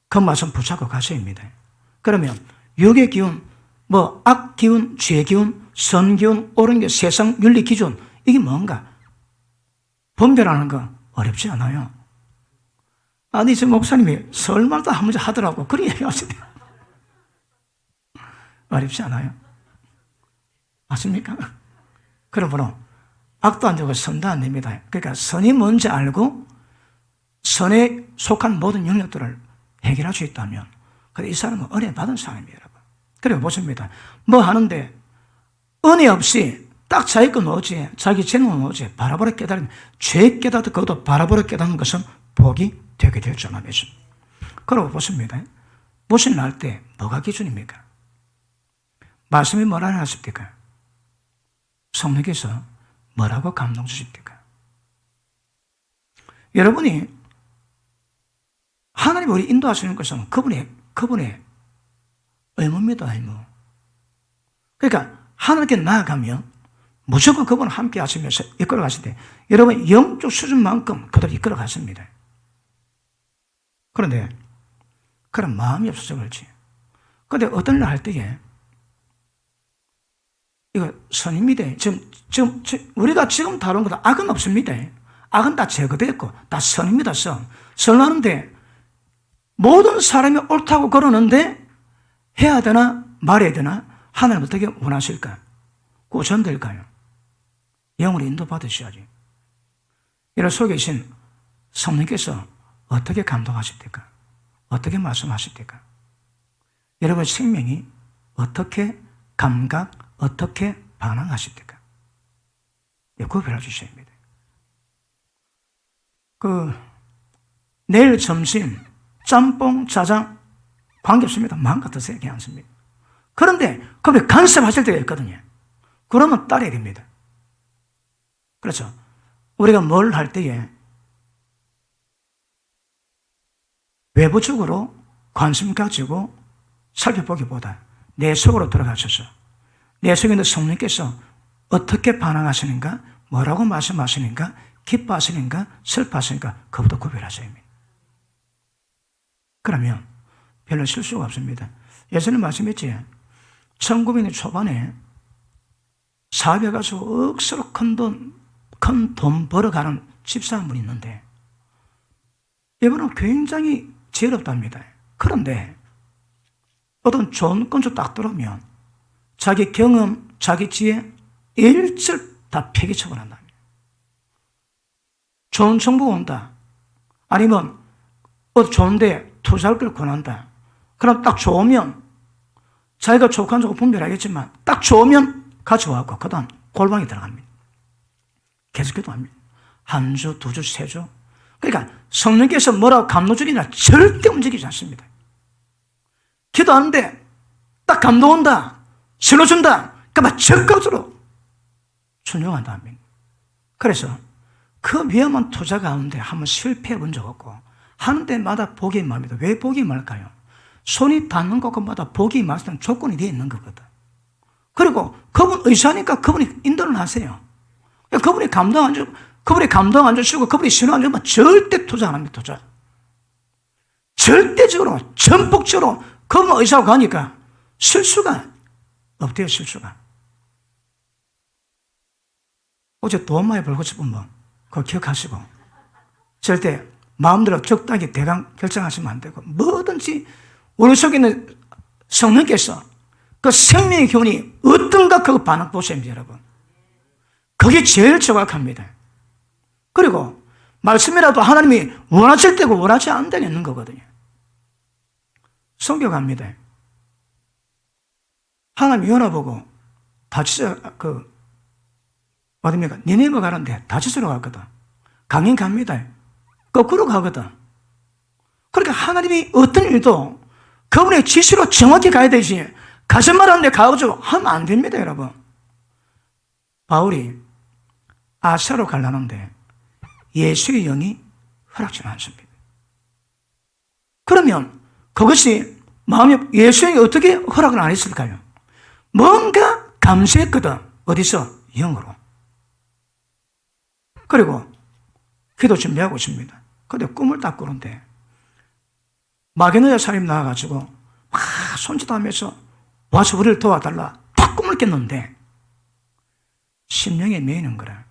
그 말씀 붙잡고 가셔야 합니다. 그러면 육의 기운, 악 기운, 죄 기운, 선 기운, 옳은 게 세상 윤리 기준, 이게 뭔가 분별하는 거 어렵지 않아요. 아니, 저 목사님이 설마도 한 문제 하더라고. 그런 얘기 하시네요. 어렵지 않아요. 맞습니까? 그러므로 악도 안 되고 선도 안 됩니다. 그러니까 선이 뭔지 알고 선에 속한 모든 영역들을 해결할 수 있다면 이 사람은 은혜 받은 사람이에요, 여러분. 그리고 보십니다. 뭐 하는데 은혜 없이 딱 자기 건 오지, 자기 재능은 오지, 바라보라 깨달으면 죄 깨닫고 그것도 바라보라 깨닫는 것은 복이 되게 될 줄 알겠습니다. 그러고 보십니다. 무슨 날 때 뭐가 기준입니까? 말씀이 뭐라 하십니까? 성령께서 뭐라고 감동 주십니까? 여러분이 하나님이 우리 인도하시는 것은 그분의 의무입니다, 의무. 그러니까 하나님께 나아가면 무조건 그분을 함께 하시면서 이끌어 가실 때 여러분 영적 수준만큼 그대로 이끌어 가십니다. 그런데 그런 마음이 없어서 그렇지. 그런데 어떤 날 할 때에 이거 선입니다. 지금 우리가 지금 다룬 것도 악은 없습니다. 악은 다 제거됐고 다 선입니다. 선하는데 모든 사람이 옳다고 그러는데 해야 되나 말해야 되나 하나님 어떻게 원하실까? 고전될까요? 영으로 인도받으셔야지. 이런 속에 계신 성령께서 어떻게 감동하십니까? 어떻게 말씀하십니까? 여러분 생명이 어떻게 감각, 어떻게 반응하십니까? 구별해 주셔야 합니다. 내일 점심 짬뽕, 짜장 관계없습니다. 마음껏 드세요. 괜찮습니다. 그런데 그분이 간섭하실 때가 있거든요. 그러면 따라야 됩니다. 그렇죠. 우리가 뭘 할 때에 외부적으로 관심 가지고 살펴보기보다 내 속으로 들어가셔서 내 속에 있는 성령께서 어떻게 반응하시는가, 뭐라고 말씀하시는가, 기뻐하시는가, 슬퍼하시는가, 그것부터 구별하셔야 합니다. 그러면 별로 실수가 없습니다. 예전에 말씀했지, 1900년 초반에 사업에 가서 억수로 큰 돈 벌어가는 집사 한 분이 있는데 이분은 굉장히 지혜롭답니다. 그런데 어떤 좋은 건조 딱 들어오면 자기 경험, 자기 지혜 일절 다 폐기쳐버린다. 좋은 정보가 온다. 아니면 좋은데 투자할 걸 권한다. 그럼 딱 좋으면 자기가 좋고 안 좋고 분별하겠지만 딱 좋으면 가져와고 그 다음 골방에 들어갑니다. 계속 기도합니다. 한 주, 두 주, 세 주. 그러니까 성령께서 뭐라고 감동적이나 절대 움직이지 않습니다. 기도하는데 딱 감동 온다. 신호 준다. 그러면 적극적으로 순종한다 합니다. 그래서 그 위험한 투자 가운데 한번 실패해 본 적 없고 하는 데마다 복이 임합니다. 왜 복이 임할까요? 손이 닿는 곳마다 복이 임할 수 있는 조건이 되어 있는 거거든. 그리고 그분 의사니까 그분이 인도를 하세요. 그분이 감동 안 주시고 그분이 신호 안 주면 절대 투자 안 합니다. 투자. 절대적으로 전폭적으로 그분 의사로 가니까 실수가 없대요. 실수가. 어제 돈 많이 벌고 싶은 분 그거 기억하시고 절대 마음대로 적당히 대강 결정하시면 안 되고 뭐든지 우리 속에 있는 성령께서 그 생명의 기운이 어떤가 그거 반응 보셔야 합니다. 여러분. 그게 제일 정확합니다. 그리고 말씀이라도 하나님이 원하실 때고 원하지 않을 때가 있는 거거든요. 성경합니다. 하나님이 연합보고 어딥니까? 니네가 가는데 다치스로 갔거든. 강인 갑니다. 거꾸로 가거든. 그러니까 하나님이 어떤 일도 그분의 지시로 정확히 가야 되지. 가서 말하는데 가오죠 하면 안 됩니다, 여러분. 바울이 아시아로 가려는데 예수의 영이 허락지 않습니다. 그러면 그것이 마음이 예수의 영이 어떻게 허락을 안 했을까요? 뭔가 감수했거든. 어디서? 영으로. 그리고 기도 준비하고 있습니다. 근데 꿈을 딱 꾸는데 마게노야 사람이 나와가지고 막 손짓하면서 와서 우리를 도와달라. 딱 꿈을 깼는데 심령에 매이는 거라.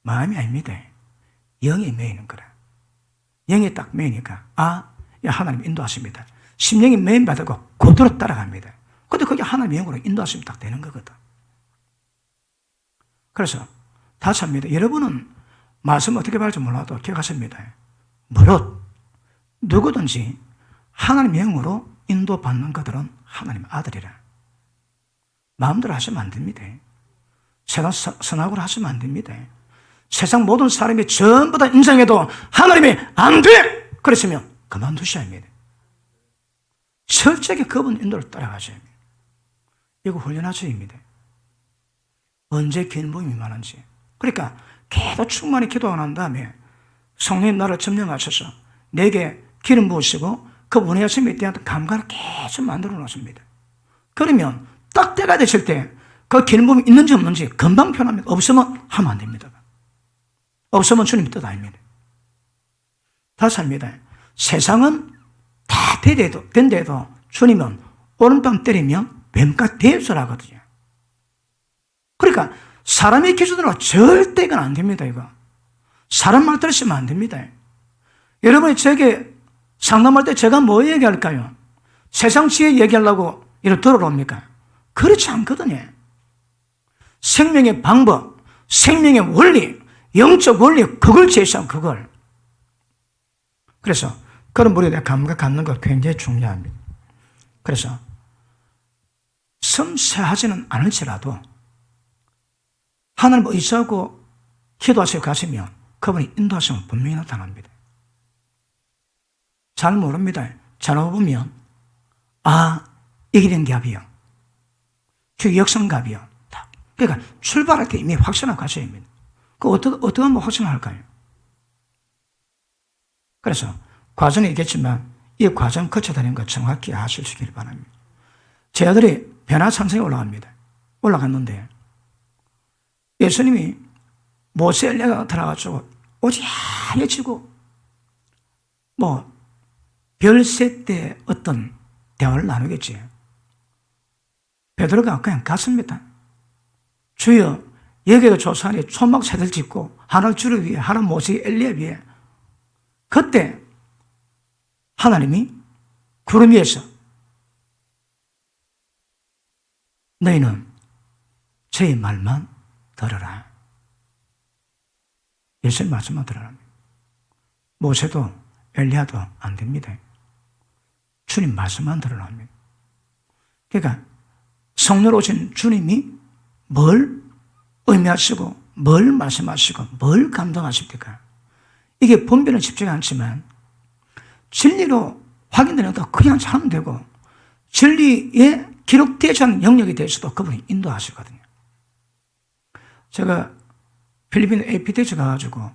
마음이 아닙니다. 영에 매이는 거라. 영에 딱 매이니까 하나님 인도하십니다. 심령이 매임 받고 그대로 따라갑니다. 근데 그게 하나님의 영으로 인도하시면 딱 되는 거거든. 그래서 다시 합니다. 여러분은 말씀 어떻게 받을지 몰라도 기억하십니다. 무릇 누구든지 하나님의 영으로 인도받는 것들은 하나님의 아들이라. 마음대로 하시면 안 됩니다. 세상 선악으로 하시면 안 됩니다. 세상 모든 사람이 전부 다 인정해도 하나님이 안 돼! 그랬으면 그만두셔야 합니다. 철저하게 그분 인도를 따라가셔야 합니다. 이거 훈련하셔야 합니다. 언제 기름부음이 많은지. 그러니까 계속 충만히 기도하고 난 다음에 성령님 나를 점령하셔서 내게 기름 부으시고 그 원하심에 대한 감각을 계속 만들어 놓습니다. 그러면 딱 때가 되실 때 그 기름 부음이 있는지 없는지 금방 표현합니다. 없으면 하면 안 됩니다. 없으면 주님 뜻 아닙니다. 다시 합니다. 세상은 다 된데도 주님은 오른밤 때리면 왼가 대수라거든요. 그러니까 사람의 기준으로 절대 이건 안 됩니다. 이거 사람 말 들으시면 안 됩니다. 여러분이 제게 상담할 때 제가 뭐 얘기할까요? 세상 지혜 얘기하려고 이를 들어옵니까? 그렇지 않거든요. 생명의 방법, 생명의 원리, 영적 원리, 그걸 제시한 그걸. 그래서 그런 분에 대한 감각 갖는 거 굉장히 중요합니다. 그래서 섬세하지는 않을지라도 하나님 의지하고 기도하시고 가시면 그분이 인도하시면 분명히 나타납니다. 잘 모릅니다. 잘보면 이게 된 값이요. 그 역성갑이요. 그러니까 출발할 때 이미 확신하고 가셔야 합니다. 어떻게 하면 확신할까요? 그래서 과정이 있겠지만 이 과정 거쳐다니는 거 정확히 아실 수 있기를 바랍니다. 제 아들이 변화산성에 올라갔는데 예수님이 모세 엘리야가 들어가지고 오지 하여지고 별세 때 어떤 대화를 나누겠지. 베드로가 그냥 갔습니다. 주여, 여기가 조상이 초막 새들 짓고 하나 주를 위해 하나 모세 엘리야 위해. 그때 하나님이 구름 위에서 너희는 저의 말만 들어라. 예수님 말씀만 들어라. 모세도 엘리야도 안 됩니다. 주님 말씀만 들으라 합니다. 그러니까 성령으로 오신 주님이 뭘 의미하시고 뭘 말씀하시고 뭘 감동하십니까? 이게 분별은 쉽지가 않지만 진리로 확인되는 것도 그냥 하면 되고 진리에 기록되지 않은 영역에 대해서도 그분이 인도하시거든요. 제가 필리핀 APD에 가가지고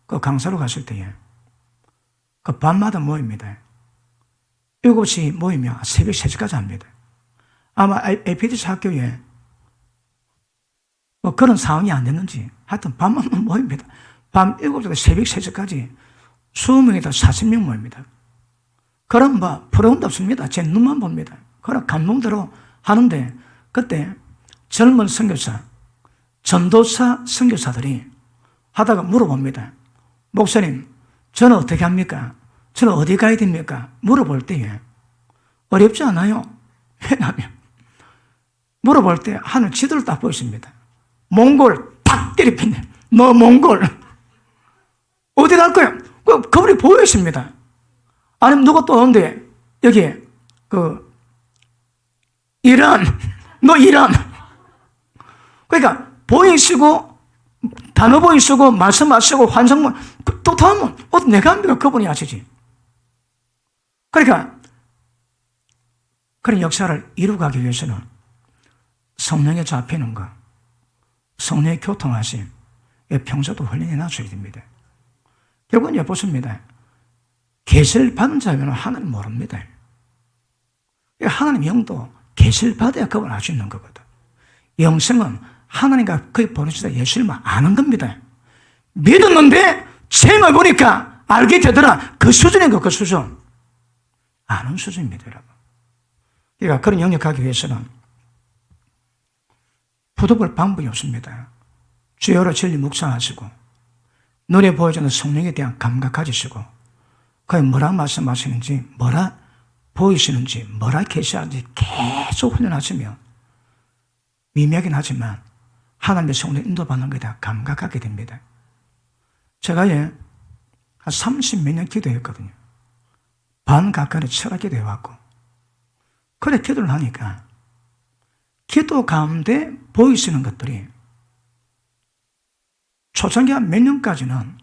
그 강사로 갔을 때에 그 밤마다 모입니다. 7시 모이면 새벽 3시까지 합니다. 아마 APDC 학교에 그런 상황이 안 됐는지 하여튼 밤마다 모입니다. 밤 7시부터 새벽 3시까지 20명에다 40명 모입니다. 그럼 부러움도 없습니다. 제 눈만 봅니다. 그런 감동대로 하는데 그때 젊은 선교사, 전도사 선교사들이 하다가 물어봅니다. 목사님, 저는 어떻게 합니까? 저는 어디 가야 됩니까? 물어볼 때에 어렵지 않아요. 왜냐하면 물어볼 때 하늘 지도를 딱 보였습니다. 몽골 탁 때리핀네. 너 몽골 어디 갈 거야? 그분이 보여 있습니다. 아니면 누가 또 오는데 여기에 이란, 너 이란. 그러니까 보이시고 단어 보이시고 말씀하시고 환상문 또 다음은 내가 합니까? 그분이 하시지. 그러니까 그런 역사를 이루가기 위해서는 성령에 잡히는 것, 성령의 교통하심, 평소도 훈련해 놔줘야 됩니다. 결국은 보십니다. 계시를 받은 자면 하나님 모릅니다. 하나님 영도 계시를 받아야 그걸 알 수 있는 거거든. 영성은 하나님과 그의 보내주신 예수님을 아는 겁니다. 믿었는데 생을 보니까 알게 되더라. 그 수준인 거, 그 수준. 아는 수준입니다, 여러분. 그러니까 그런 영역하기 위해서는 붙어볼 방법이 없습니다. 주여로 진리 묵상하시고 눈에 보여주는 성령에 대한 감각 가지시고 그게 뭐라 말씀하시는지 뭐라 보이시는지 뭐라 계시하는지 계속 훈련하시면 미미하긴 하지만 하나님의 성령 인도받는 것에 대한 감각하게 됩니다. 제가 한 30몇 년 기도했거든요. 반 가까이 철학기도 해왔고 그래 기도를 하니까 기도 가운데 보이시는 것들이 초창기 한 몇 년까지는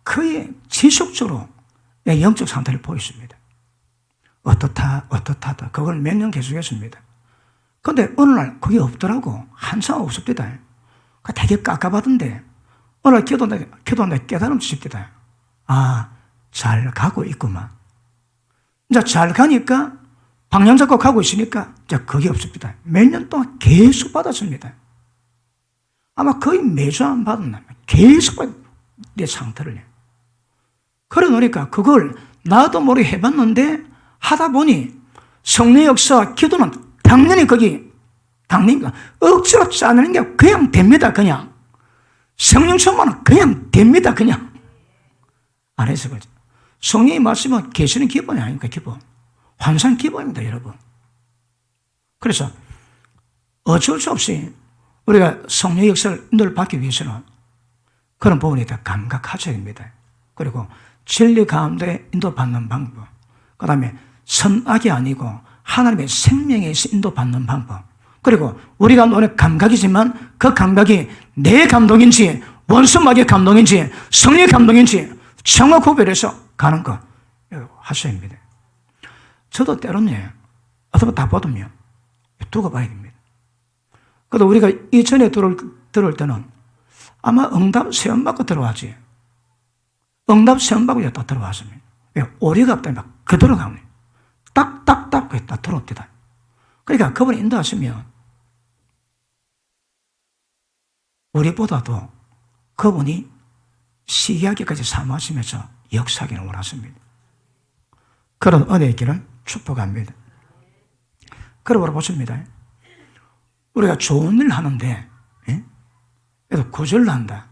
거의 지속적으로 내 영적 상태를 보였습니다. 어떻다 그걸 몇 년 계속했습니다. 그런데 어느 날 그게 없더라고. 한참 없습니다. 되게 깝깝하던데 어느 날 기도하는데 깨달음 주십니다. 잘 가고 있구만. 이제 잘 가니까 방향 잡고 가고 있으니까 이제 그게 없습니다. 몇 년 동안 계속 받았습니다. 아마 거의 매주 안 받았나 계속 내 상태를. 그래 놓으니까 그걸 나도 모르게 해봤는데 하다 보니 성령의 역사와 기도는 당연히 억지로 짜내는 게 그냥 됩니다. 그냥 성령 충만은 그냥 됩니다. 그냥 안 해서 그죠. 성령의 말씀은 계시는 기본이 아닙니까? 기본. 환상 기본입니다, 여러분. 그래서 어쩔 수 없이 우리가 성령의 역사를 인도를 받기 위해서는 그런 부분에 대해 감각하셔야 됩니다. 그리고 진리 가운데 인도받는 방법, 그 다음에 선악이 아니고 하나님의 생명에서 인도받는 방법. 그리고 우리가 노는 감각이지만 그 감각이 내 감동인지 원수마귀의 감동인지 성령의 감동인지 정확 구별해서 가는 거 하셔야 합니다. 저도 때로는 어떤 거 다 보면 두고 봐야 됩니다. 그래도 우리가 이전에 들어올 때는 아마 응답 시험 받고 들어왔지. 응답 시험 받고 또 들어왔습니다. 왜? 오리가 없다니 막 그대로 가네. 딱딱딱 했다 들어옵니다. 그러니까 그분이 인도하시면 우리보다도 그분이 시기하기까지 사모하시면서 역사하기를 원하십니다. 그런 은혜의 길을 축복합니다. 그러고 보십니다. 우리가 좋은 일 하는데, 그래도 구절을 한다.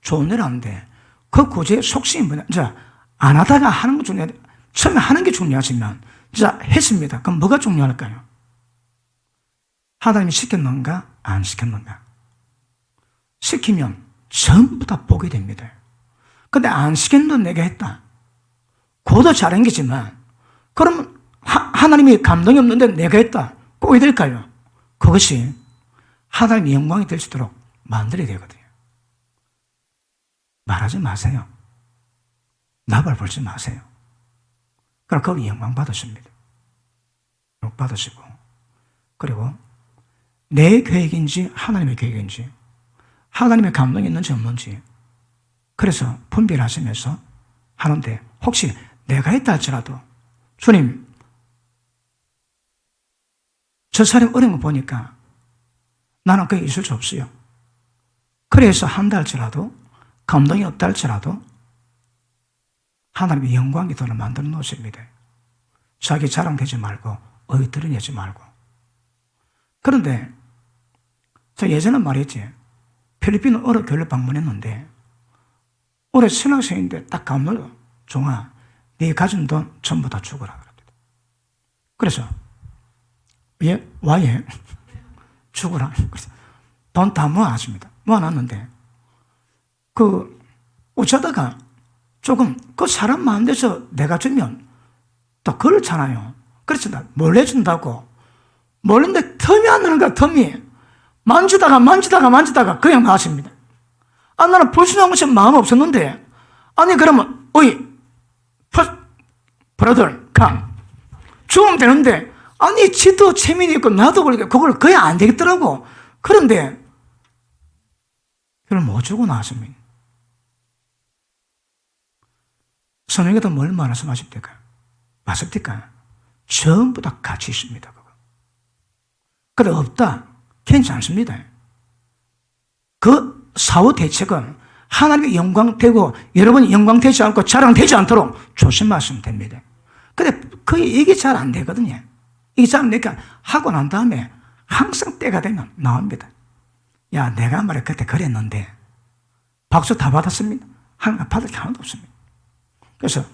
좋은 일 하는데, 그 구제의 속성이 뭐냐. 자, 안 하다가 하는 거 중요하다. 처음에 하는 게 중요하지만, 자, 했습니다. 그럼 뭐가 중요할까요? 하나님이 시켰는가, 안 시켰는가? 시키면 전부 다 보게 됩니다. 근데 안 시켰는데 내가 했다. 그것도 잘한 게지만, 그러면 하나님이 감동이 없는데 내가 했다. 꼭 될까요? 그것이 하나님의 영광이 될 수 있도록 만들어야 되거든요. 말하지 마세요. 나발 벌지 마세요. 그럼 거기 영광 받으십니다. 영광 받으시고, 그리고 내 계획인지 하나님의 계획인지, 하나님의 감동이 있는지 없는지, 그래서 분별하시면서 하는데, 혹시 내가 했다 할지라도, 주님, 저 사람 어려운 거 보니까 나는 그게 있을 수 없어요. 그래서 한다 할지라도, 감동이 없다 할지라도, 하나님의 영광이 도를 만들어 놓으십니다. 자기 자랑되지 말고, 드러내지 말고. 그런데, 저 예전에 말했지, 필리핀 어로 교회를 방문했는데, 올해 신학생인데 딱 가면, 종아, 네 가진 돈 전부 다 주거라. 그래서, 예, 와예, 주거라. 돈 다 모아놨습니다. 모아놨는데, 어쩌다가 조금 그 사람 마음대로 내가 주면 또 그렇잖아요. 그래서 나 몰래 준다고. 몰랐는데 틈이 안 나는 거야, 틈이. 만지다가 그냥 나왔습니다. 나는 불순한 것이 마음 없었는데, 아니, 그러면, 브라더, 감. 주면 되는데, 아니, 지도 체면이 있고, 나도 그러니까 그걸 거의 안 되겠더라고. 그런데, 그걸 못 주고 나왔습니다. 선생님께서 뭘 말씀하십니까? 맞습니까? 전부 다 같이 있습니다. 그거. 그래, 없다. 괜찮습니다. 그 사후 대책은 하나님의 영광 되고 여러분이 영광 되지 않고 자랑되지 않도록 조심하시면 됩니다. 근데 이게 잘 안 되거든요. 이게 잘 안 되니까 하고 난 다음에 항상 때가 되면 나옵니다. 야, 내가 말해 그때 그랬는데 박수 다 받았습니다. 받을 게 하나도 없습니다. 그래서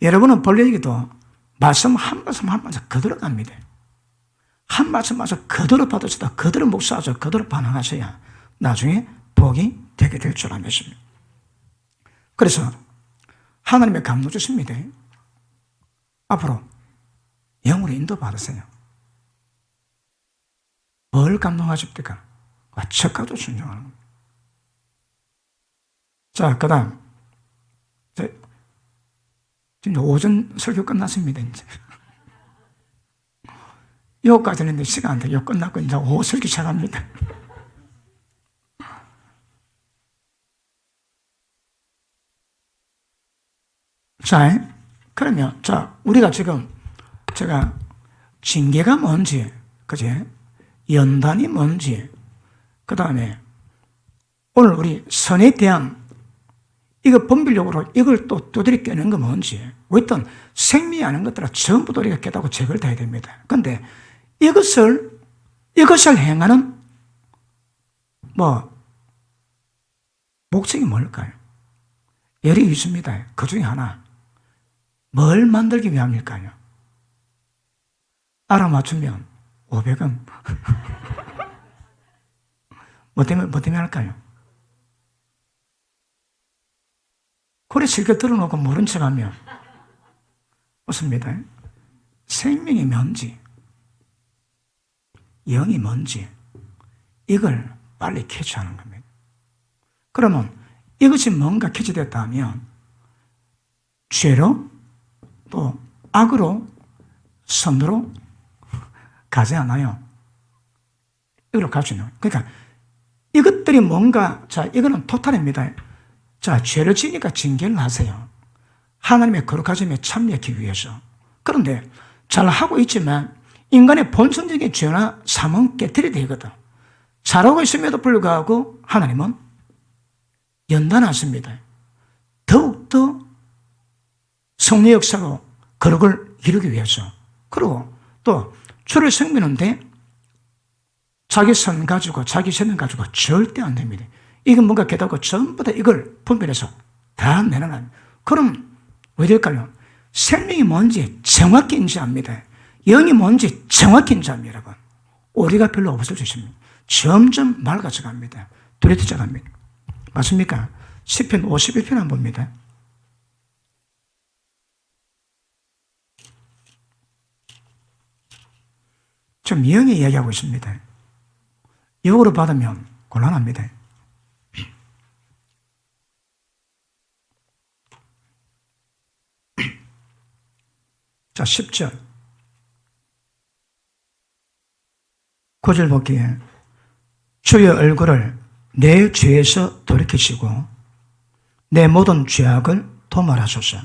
여러분은 본래에게도 말씀 한 말씀 한 말씀 그대로 갑니다. 한 말씀 그대로 받으시다 그대로 묵상하셔 그대로 반응하셔야 나중에 복이 되게 될 줄 믿습니다. 그래서 하나님의 감동 주십니다. 앞으로 영으로 인도받으세요. 뭘 감동하십니까? 척가도 순종하는 겁니다. 자, 그 다음 지금 오전 설교 끝났습니다. 이제 여기까지 했는데 시간 안 돼. 여기 끝났고 이제 오후 설교 시작합니다. 자, 그러면 우리가 지금 제가 징계가 뭔지, 그제 연단이 뭔지, 그 다음에 오늘 우리 선에 대한 이거 분별력으로 이걸 또 두드려 깨는 건 뭔지, 어떤 생명이 아닌 것들은 전부 다 우리가 깨닫고 제거를 해야 됩니다. 그런데 이것을 행하는 목적이 뭘까요? 여러 있습니다. 그 중에 하나, 뭘 만들기 위함일까요? 알아맞추면 500원. 뭐 때문에 할까요? 그래 실컷 들어놓고 모른 척하면 없습니다. 생명의 면지, 영이 뭔지 이걸 빨리 캐치하는 겁니다. 그러면 이것이 뭔가 캐치됐다 하면 죄로 또 악으로 선으로 가지 않아요. 이걸로 갈 수 있는. 그러니까 이것들이 뭔가, 자, 이거는 토탈입니다. 자, 죄를 지니까 징계를 하세요. 하나님의 거룩하심에 참여하기 위해서. 그런데 잘 하고 있지만 인간의 본성적인 죄나 삶은 깨뜨려야 되거든. 잘하고 있음에도 불구하고 하나님은 연단하십니다. 더욱더 성령 역사로 거룩을 이루기 위해서. 그리고 또 주를 섬기는데 자기 선 가지고 자기 세는 가지고 절대 안 됩니다. 이건 뭔가 깨닫고 전부 다 이걸 분별해서 다 내놔놔요. 그럼 왜 될까요? 생명이 뭔지 정확히 인지합니다. 영이 뭔지 정확히 인지합니다. 여러분. 오리가 별로 없을 수 있습니다. 점점 맑아져 갑니다. 뚜렷해져 갑니다. 맞습니까? 시편 51편 한번 봅니다. 좀 영이 이야기하고 있습니다. 영으로 받으면 곤란합니다. 자, 10절. 9절 볼게요. 주의 얼굴을 내 죄에서 돌이키시고 내 모든 죄악을 도말하소서.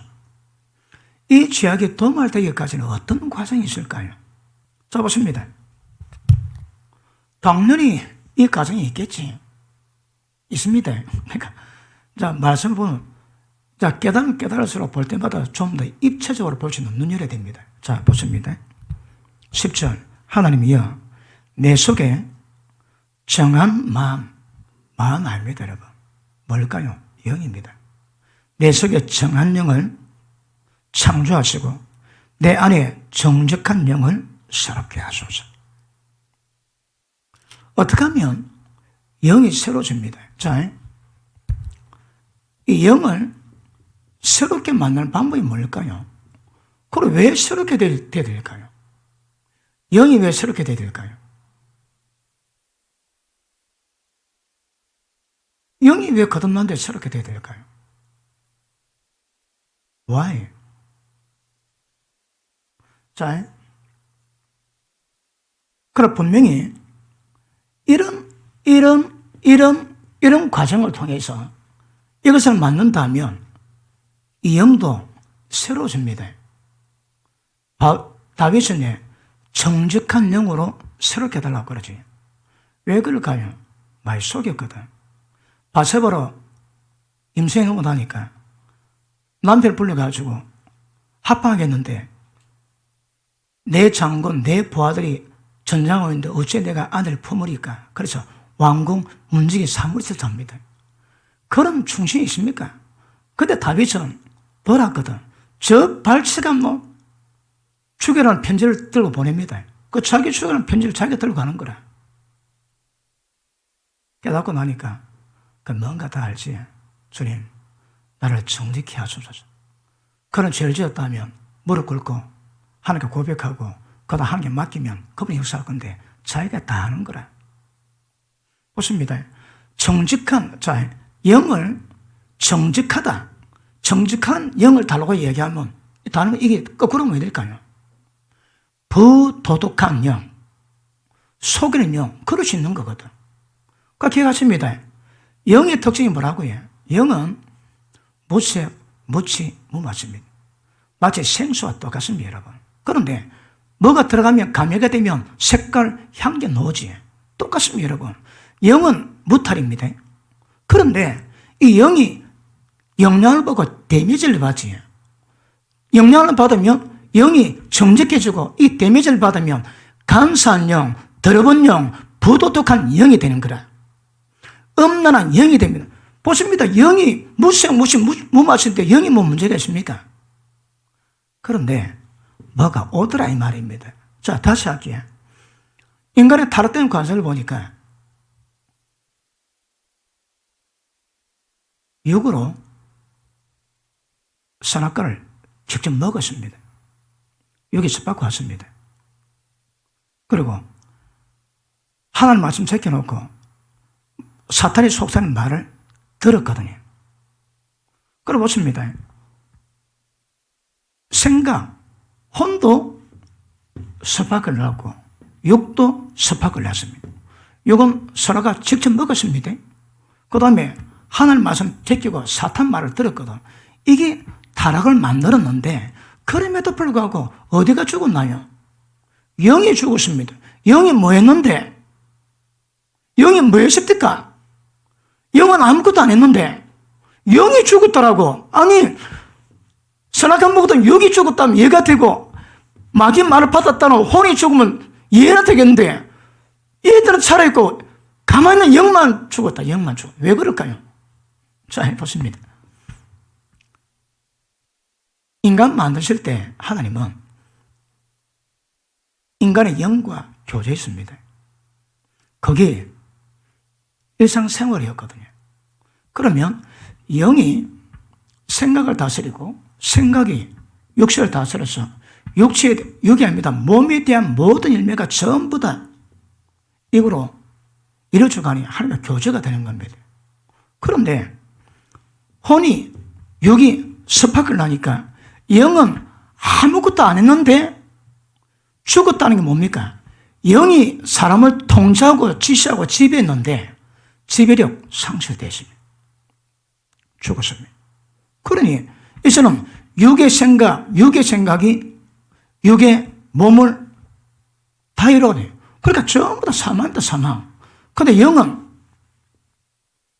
이 죄악이 도말되기까지는 어떤 과정이 있을까요? 자, 보십니다. 당연히 이 과정이 있겠지. 있습니다. 그러니까, 자, 말씀을 보면, 자, 깨달으면 깨달을수록 볼 때마다 좀 더 입체적으로 볼 수 있는 눈이 열어야 됩니다. 자, 보십니다. 10절. 하나님이여, 내 속에 정한 마음 아닙니다, 여러분. 뭘까요? 영입니다. 내 속에 정한 영을 창조하시고, 내 안에 정직한 영을 새롭게 하소서. 어떻게 하면 영이 새로워집니다. 자, 이 영을 새롭게 만드는 방법이 뭘까요? 그럼 왜 새롭게 돼야 될까요? 영이 왜 새롭게 돼야 될까요? 영이 왜 거듭난데 새롭게 돼야 될까요? Why? 자, 그럼 분명히 이런 과정을 통해서 이것을 만든다면 이 영도 새로워집니다. 다윗은 정직한 영으로 새롭게 해달라고 그러지. 왜 그럴까요? 많이 속였거든. 바세바로 임수행 하고 나니까 남편을 불러가지고 합방하겠는데 내 장군, 내 부하들이 전장하고 있는데 어째 내가 아들을 품으리까? 그래서 왕궁 문지기 사무리에서 잡니다. 그런 충신이 있습니까? 근데 다윗은 돌았거든. 저 발치감로 죽여라는 편지를 들고 보냅니다. 그 자기 죽여라는 편지를 자기가 들고 가는 거라. 깨닫고 나니까 그 뭔가 다 알지. 주님, 나를 정직히 하소서. 그런 죄를 지었다면 무릎 꿇고 하나님께 고백하고 그러다 하나님께 맡기면 그분이 역사할 건데 자기가 다 하는 거라. 보십니다. 정직한, 자, 영을 정직하다. 정직한 영을 달라고 얘기하면 이 단어가 이게 거꾸로 뭐 될까요? 부도덕한 영, 속이는 영, 그럴 수 있는 거거든. 그러니까 기억하십니다. 영의 특징이 뭐라고요? 영은 무치, 무맞습니다. 마치 생수와 똑같습니다, 여러분. 그런데 뭐가 들어가면 감회가 되면 색깔, 향기 나오지. 똑같습니다, 여러분. 영은 무탈입니다. 그런데 이 영이 영향을 받고 데미지를 받지. 영향을 받으면 영이 정직해지고 이 데미지를 받으면 간사한 영, 더러운 영, 부도덕한 영이 되는 거라. 음란한 영이 됩니다. 보십니다. 영이 무마신데 영이 뭐 문제가 있습니까? 그런데 뭐가 오더라 이 말입니다. 자, 다시 할게요. 인간의 타락된 관상을 보니까 육으로 선악과를 직접 먹었습니다. 육이 습받고 왔습니다. 그리고 하나님 말씀 제껴놓고 사탄이 속삭이는 말을 들었거든요. 그래 보십니다. 생각, 혼도 섭박을 낳고 육도 섭박을 낳습니다. 육은 서로가 직접 먹었습니다. 그 다음에 하나님 말씀 제끼고 사탄 말을 들었거든. 이게 타락을 만들었는데 그럼에도 불구하고 어디가 죽었나요? 영이 죽었습니다. 영이 뭐 했는데? 영이 뭐 했습니까? 영은 아무것도 안 했는데 영이 죽었더라고. 아니 선악한 먹었던 영이 죽었다면 얘가 되고 마귀 말을 받았다는 혼이 죽으면 얘가 되겠는데 얘들은 살아있고 가만히 있는 영만 죽었다. 영만 죽었다. 왜 그럴까요? 자, 보십니다. 인간 만드실 때 하나님은 인간의 영과 교제했습니다. 그게 일상생활이었거든요. 그러면 영이 생각을 다스리고 생각이 육체를 다스려서 육이 아닙니다. 몸에 대한 모든 일매가 전부 다 입으로 이루어져가니 하나님과 교제가 되는 겁니다. 그런데 혼이 육이 습박을 나니까 영은 아무것도 안 했는데 죽었다는 게 뭡니까? 영이 사람을 통제하고 지시하고 지배했는데 지배력 상실됐습니다. 죽었습니다. 그러니 이제는 육의 생각이 육의 몸을 다 이뤄내요. 그러니까 전부 다 사망이다, 사망. 그런데 영은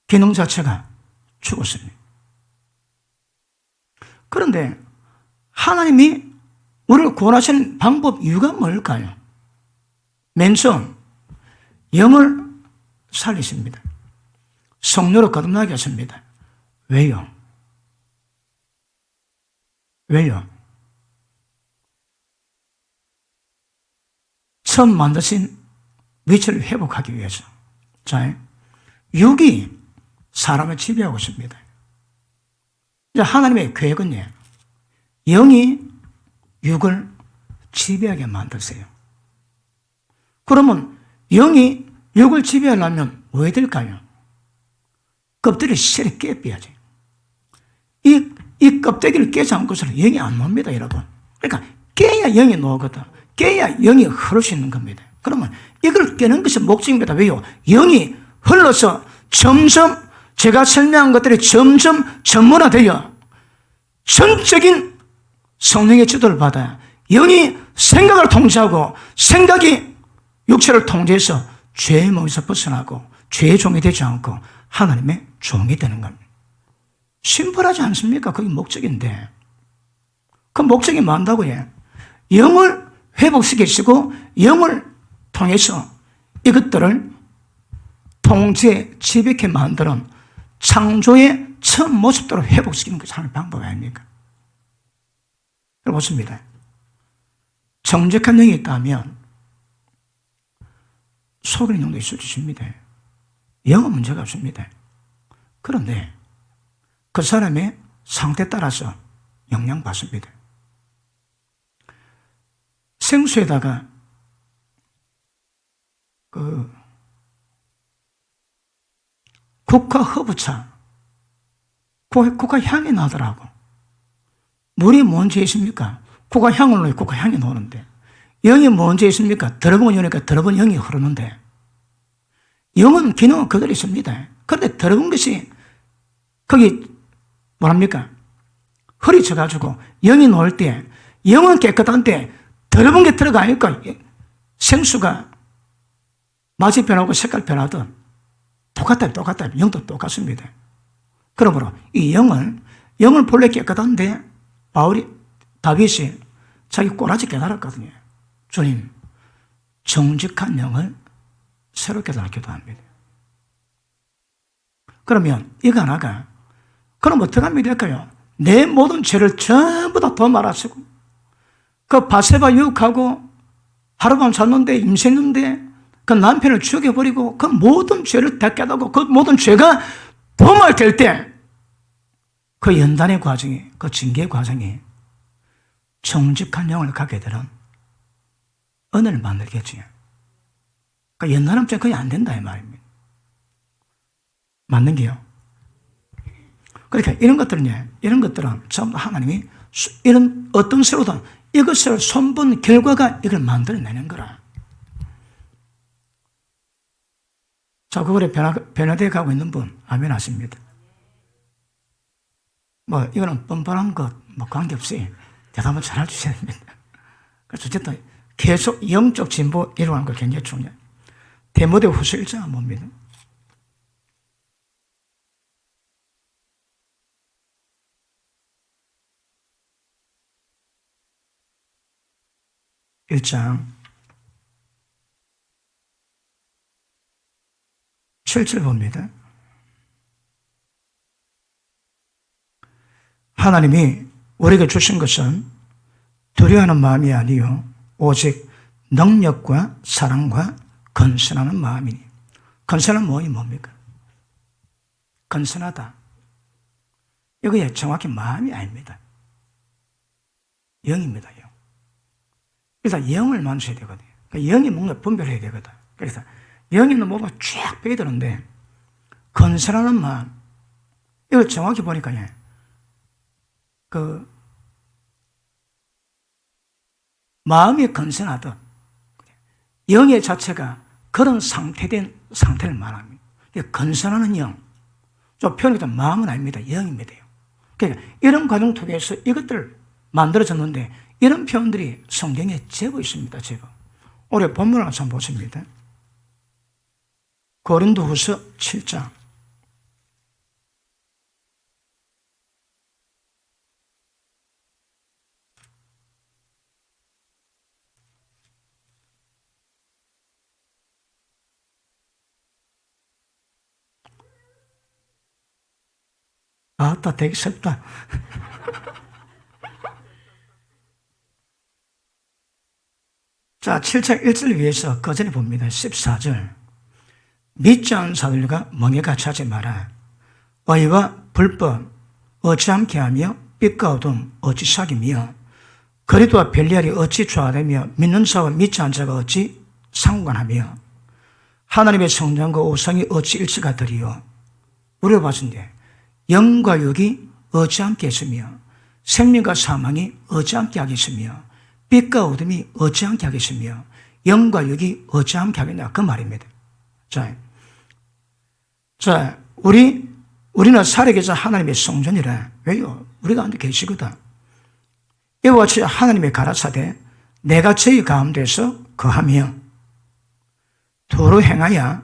기능 자체가 죽었습니다. 그런데 하나님이 우리를 구원하시는 방법 이유가 뭘까요? 맨 처음 영을 살리십니다. 성령으로 거듭나게 하십니다. 왜요? 왜요? 처음 만드신 위치를 회복하기 위해서. 자, 육이 사람을 지배하고 있습니다. 이제 하나님의 계획은요, 영이 육을 지배하게 만드세요. 그러면 영이 육을 지배하려면 왜 될까요? 껍데기를 실이 깨빼야지. 이 껍데기를 깨지 않고서는 영이 안 놉니다, 여러분. 그러니까 깨야 영이 나오거든. 깨야 영이 흐를 수 있는 겁니다. 그러면 이걸 깨는 것이 목적입니다. 왜요? 영이 흘러서 점점 제가 설명한 것들이 점점 전문화되어 전적인 성령의 지도를 받아 영이 생각을 통제하고 생각이 육체를 통제해서 죄의 몸에서 벗어나고 죄의 종이 되지 않고 하나님의 종이 되는 겁니다. 심플하지 않습니까? 그게 목적인데. 그 목적이 뭔다고요? 영을 회복시키시고 영을 통해서 이것들을 통제, 지배케 만드는 창조의 처음 모습대로 회복시키는 것이 하나님의 방법 아닙니까? 보십니다. 정직한 영이 있다면 속이는 영도 있을 수 있습니다. 영은 문제가 없습니다. 그런데 그 사람의 상태에 따라서 영향받습니다. 생수에다가 국화 허브차, 국화 향이 나더라고. 물이 뭔지 있습니까? 국화 향을 넣어야 국화 향이 나오는데, 영이 뭔지 있습니까? 더러운 영이니까 더러운 영이 흐르는데, 영은 기능은 그대로 있습니다. 그런데 더러운 것이 거기 뭐랍니까? 헐이 져가지고 영이 나올 때, 영은 깨끗한데 더러운 게 들어가니까 생수가 맛이 변하고 색깔 변하든 똑같다. 영도 똑같습니다. 그러므로 이 영을 본래 깨끗한데 다윗이 자기 꼬라지 깨달았거든요. 주님, 정직한 영을 새롭게 깨달기도 합니다. 그러면 이거 하나가 그럼 어떻게 하면 될까요? 내 모든 죄를 전부 다 말아쓰고 그 바세바 유혹하고 하룻밤 잤는데 임신했는데 그 남편을 죽여버리고 그 모든 죄를 다 깨닫고 그 모든 죄가 도말될 때 그 연단의 과정이, 그 징계의 과정이 정직한 영을 갖게 되는 은혜를 만들겠지요. 그러니까 연단합장 거의 안 된다 이 말입니다. 맞는 게요. 그러니까 이런 것들은 전부 하나님이 이런 어떤 새로든 이것을 손본 결과가 이걸 만들어내는 거라. 자, 그거에 변화되어 가고 있는 분, 아멘 하십니다. 뭐, 이거는 뻔뻔한 것, 뭐, 관계없이 대답을 잘 해주셔야 됩니다. 그래서 어쨌든 계속 영적 진보 이루어가는 거 굉장히 중요해요. 디모데후서 1장은 뭡니다? (1장) 7절 봅니다. 하나님이 우리에게 주신 것은 두려워하는 마음이 아니요 오직 능력과 사랑과 건선하는 마음이니. 건선은 뭡니까? 건선하다. 이거에 정확히 마음이 아닙니다. 영입니다. 영. 일단 영을 만드셔야 되거든요. 그러니까 영이 뭔가 분별해야 되거든. 그래서 영이 있는 몸을 쫙 빼드는데 건설하는 마음, 이걸 정확히 보니까요, 마음이 건설하듯 영의 자체가 그런 상태를 말합니다. 건설하는 영, 좀 표현이 마음은 아닙니다. 영입니다. 그러니까 이런 과정 통해서 이것들을 만들어졌는데 이런 표현들이 성경에 제법 있습니다. 제법. 올해 본문을 한번 보십니다. 고린도후서 7장. 아따, 되게 쉽다. 자, 7장 1절을 위해서 그 전에 봅니다. 14절. 믿지 않는 자들과 멍에같이 하지 마라. 의와 불법 어찌함께 하며 빛과 어둠 어찌 사귀며 거리도와 별리알이 어찌 조화되며 믿는 자와 믿지 않는 자가 어찌 상관하며 하나님의 성전과 우상이 어찌 일치가 되리요. 우리가 봤는데 영과 육이 어찌함께 했으며 생명과 사망이 어찌함께 하겠으며 빛과 어둠이 어찌함께 하겠으며 영과 육이 어찌함께 하겠냐 그 말입니다. 자, 우리는 살아계신 하나님의 성전이라. 왜요? 우리가 안에 계시거든. 이와 같이 하나님의 가라사대 내가 저희 가운데서 거하며 도로 행하여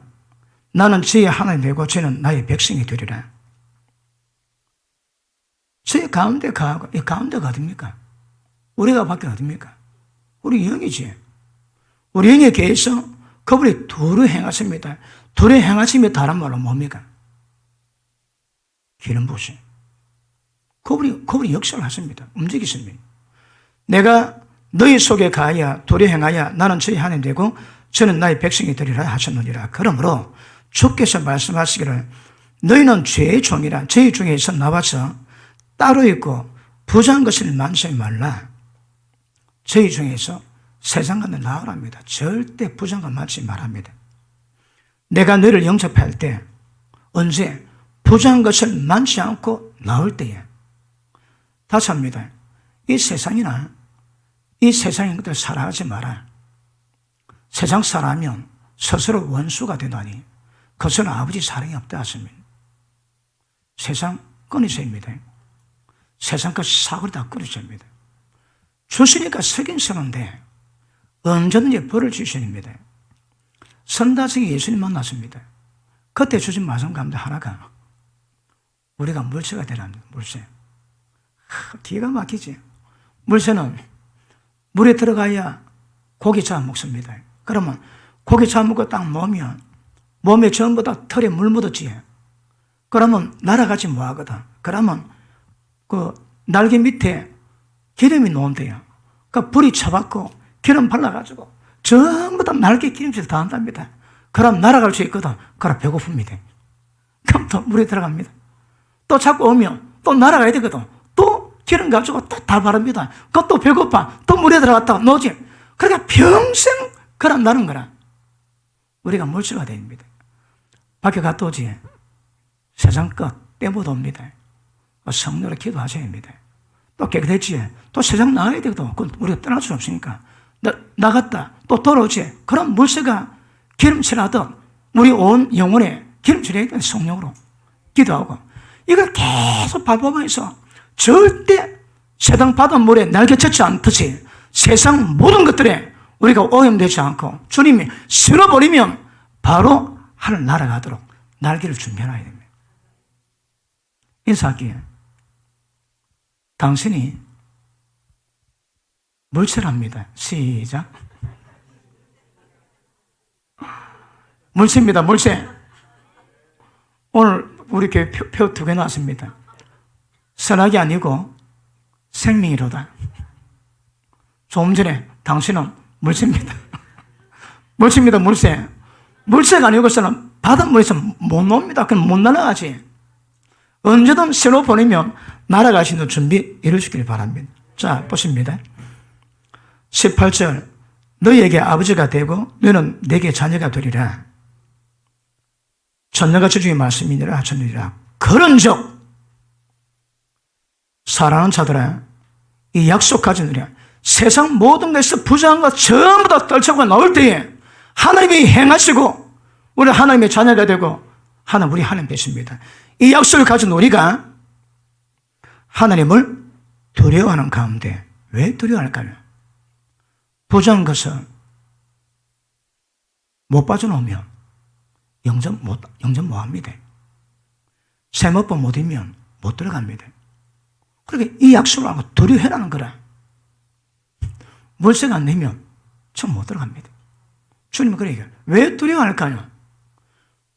나는 저희 하나님 되고 저희는 나의 백성이 되리라. 저희 가운데 가하고, 이 가운데가 어딥니까? 우리가 밖에 어딥니까? 우리 영이지. 우리 영에 계셔서 그분이 도로 행하십니다. 도로 행하심이 다른 말로 뭡니까? 기름 부으심. 그분이 역사를 하십니다. 움직이십니다. 내가 너희 속에 가야 도로 행하여 나는 저희 하나님 되고 저는 나의 백성이 되리라 하셨느니라. 그러므로 주께서 말씀하시기를 너희는 죄의 종이라. 저희 중에서 나와서 따로 있고 부정한 것을 만지지 말라. 저희 중에서 세상 가운데 나오랍니다. 절대 부정한 것 만지지 말랍니다. 내가 너희를 영접할 때 언제? 부정한 것을 만지지 않고 나올 때에. 다시 합니다. 이 세상이나 이 세상인 것들 살아가지 마라. 세상 살아면 스스로 원수가 되다니 그것은 아버지 사랑이 없다 하십니다. 세상 끊으셔야입니다. 세상 그 사고를 다 끊으셔야입니다. 주시니까 석인스러운데 언제든지 벌을 주십니다. 선다성이 예수님 만났습니다. 그때 주신 말씀 가운데 하나가 우리가 물새가 되랍니다. 물새. 기가 막히지. 물새는 물에 들어가야 고기 잡아먹습니다. 그러면 고기 잡아먹고 딱 놓으면 몸에 전부 다 털에 물 묻었지. 그러면 날아가지 뭐하거든. 그러면 그 날개 밑에 기름이 놓은대요. 그러니까 불이 쳐받고 기름 발라가지고 전부 다 날개 기름칠 다 한답니다. 그럼 날아갈 수 있거든. 그럼 배고픕니다. 그럼 또 물에 들어갑니다. 또 자꾸 오면 또 날아가야 되거든. 또 기름 가지고 또 다 바릅니다. 그것도 배고파. 또 물에 들어갔다가 놓지. 그러니까 평생 그럼 나는 거라. 우리가 물체가 됩니다. 밖에 갔다 오지. 세상 끝 때못 옵니다. 성령으로 기도하셔야 합니다. 또 깨끗했지. 또 세상 나가야 되거든. 그건 우리가 떠날 수 없으니까. 나갔다. 또 돌아오지. 그럼 물체가 기름칠하듯 우리 온 영혼에 기름칠해야 되는 성령으로 기도하고 이걸 계속 밟아봐서 절대 세상 바닷물에 날개쳤지 않듯이 세상 모든 것들에 우리가 오염되지 않고 주님이 쓸어버리면 바로 하늘 날아가도록 날개를 준비해놔야 됩니다. 인사할게요. 당신이 물체랍니다. 시작. 물체입니다. 물체. 오늘 우리 교회 표 2개 나왔습니다. 선악이 아니고 생명이로다. 조금 전에 당신은 물체입니다. 물체입니다. 물체. 물체가 아니고서는 바닷물에서 못 놉니다. 그럼 못 날아가지. 언제든 새로 보내면 날아갈 수 있는 준비 이루시길 바랍니다. 자, 보십니다. 18절. 너희에게 아버지가 되고 너는 내게 자녀가 되리라. 전능하신 주의 말씀이니라 하셨느니라. 그런즉 사랑하는 자들아 이 약속 가지느라 세상 모든 것에서 부정한 것 전부 다 떨쳐고 나올 때에 하나님이 행하시고 우리 하나님의 자녀가 되고 우리 하나님 되십니다. 이 약속을 가진 우리가 하나님을 두려워하는 가운데 왜 두려워할까요? 부정한 것을 못 빠져나오면 영접 못합니다. 세모법 못이면 못 들어갑니다. 그러니까 이 약속을 하고 두려워해라는 거라. 물색 안 내면 전 못 들어갑니다. 주님은 그래 얘기해요. 왜 두려워할까요?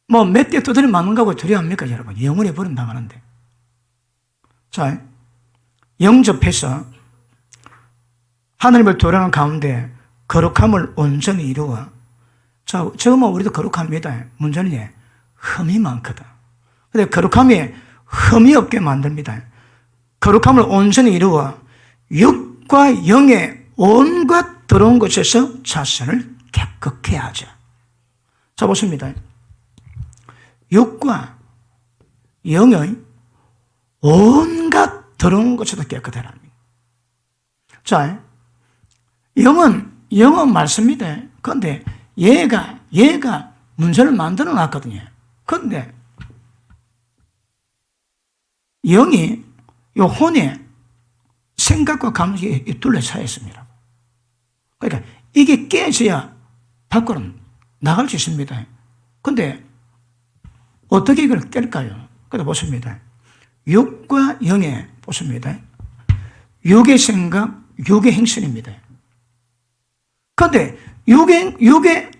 뭐 몇 대 두드려 맞는 거고 두려워합니까 여러분? 영원히 버림당하는데. 자, 영접해서 하나님을 두려워하는 가운데 거룩함을 온전히 이루어. 자, 저뭐 우리도 거룩합니다. 문제는 흠이 많거든. 근데 거룩함이 흠이 없게 만듭니다. 거룩함을 온전히 이루어 육과 영의 온갖 더러운 것에서 자신을 깨끗게 하자. 자, 보십니다. 육과 영의 온갖 더러운 것에서 깨끗해라. 자, 영은 말씀입니다. 그런데 얘가 문제를 만들어 놨거든요. 그런데 영이 요 혼에 생각과 감정이 둘러싸여 있습니다. 그러니까 이게 깨져야 밖으로 나갈 수 있습니다. 그런데 어떻게 이걸 깰까요? 그래서 보십니다. 육과 영의 보십니다. 육의 생각, 육의 행실입니다. 그런데 육의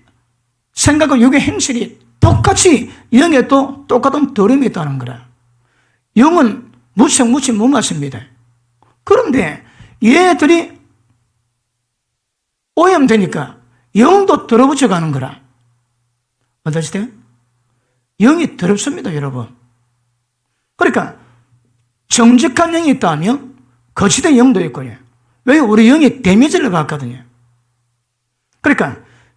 생각과 육의 행실이 똑같이 영에 또 똑같은 더러움이 있다는 거라. 영은 무척 못 맞습니다. 그런데 얘들이 오염되니까 영도 더러워져 가는 거라. 어떠시대요? 영이 더럽습니다, 여러분. 그러니까 정직한 영이 있다면 거짓된 영도 있고요. 왜 우리 영이 데미지를 받거든요. 그러니까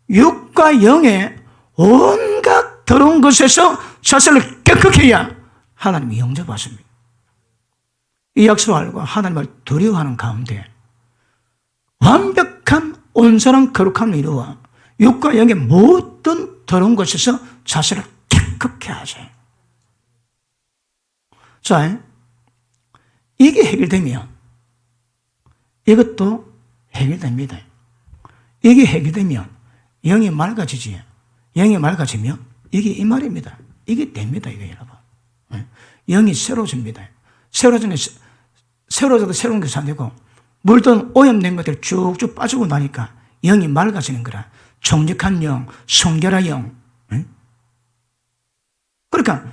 육과 영의 온갖 더러운 것에서 자신을 깨끗게 해야 하나님이 영접하십니다. 이 약속을 알고 하나님을 두려워하는 가운데 완벽한 온전한 거룩함을 이루어 육과 영의 모든 더러운 것에서 자신을 깨끗게 하세요. 자, 이게 해결되면 이것도 해결됩니다. 이게 해결되면 영이 맑아지지. 영이 맑아지면 이게 이 말입니다. 이게 됩니다, 이거 여러분. 영이 새로워집니다. 새로워져도 새로운 것이 안 되고 물든 오염된 것들이 쭉쭉 빠지고 나니까 영이 맑아지는 거라. 정직한 영, 성결한 영. 그러니까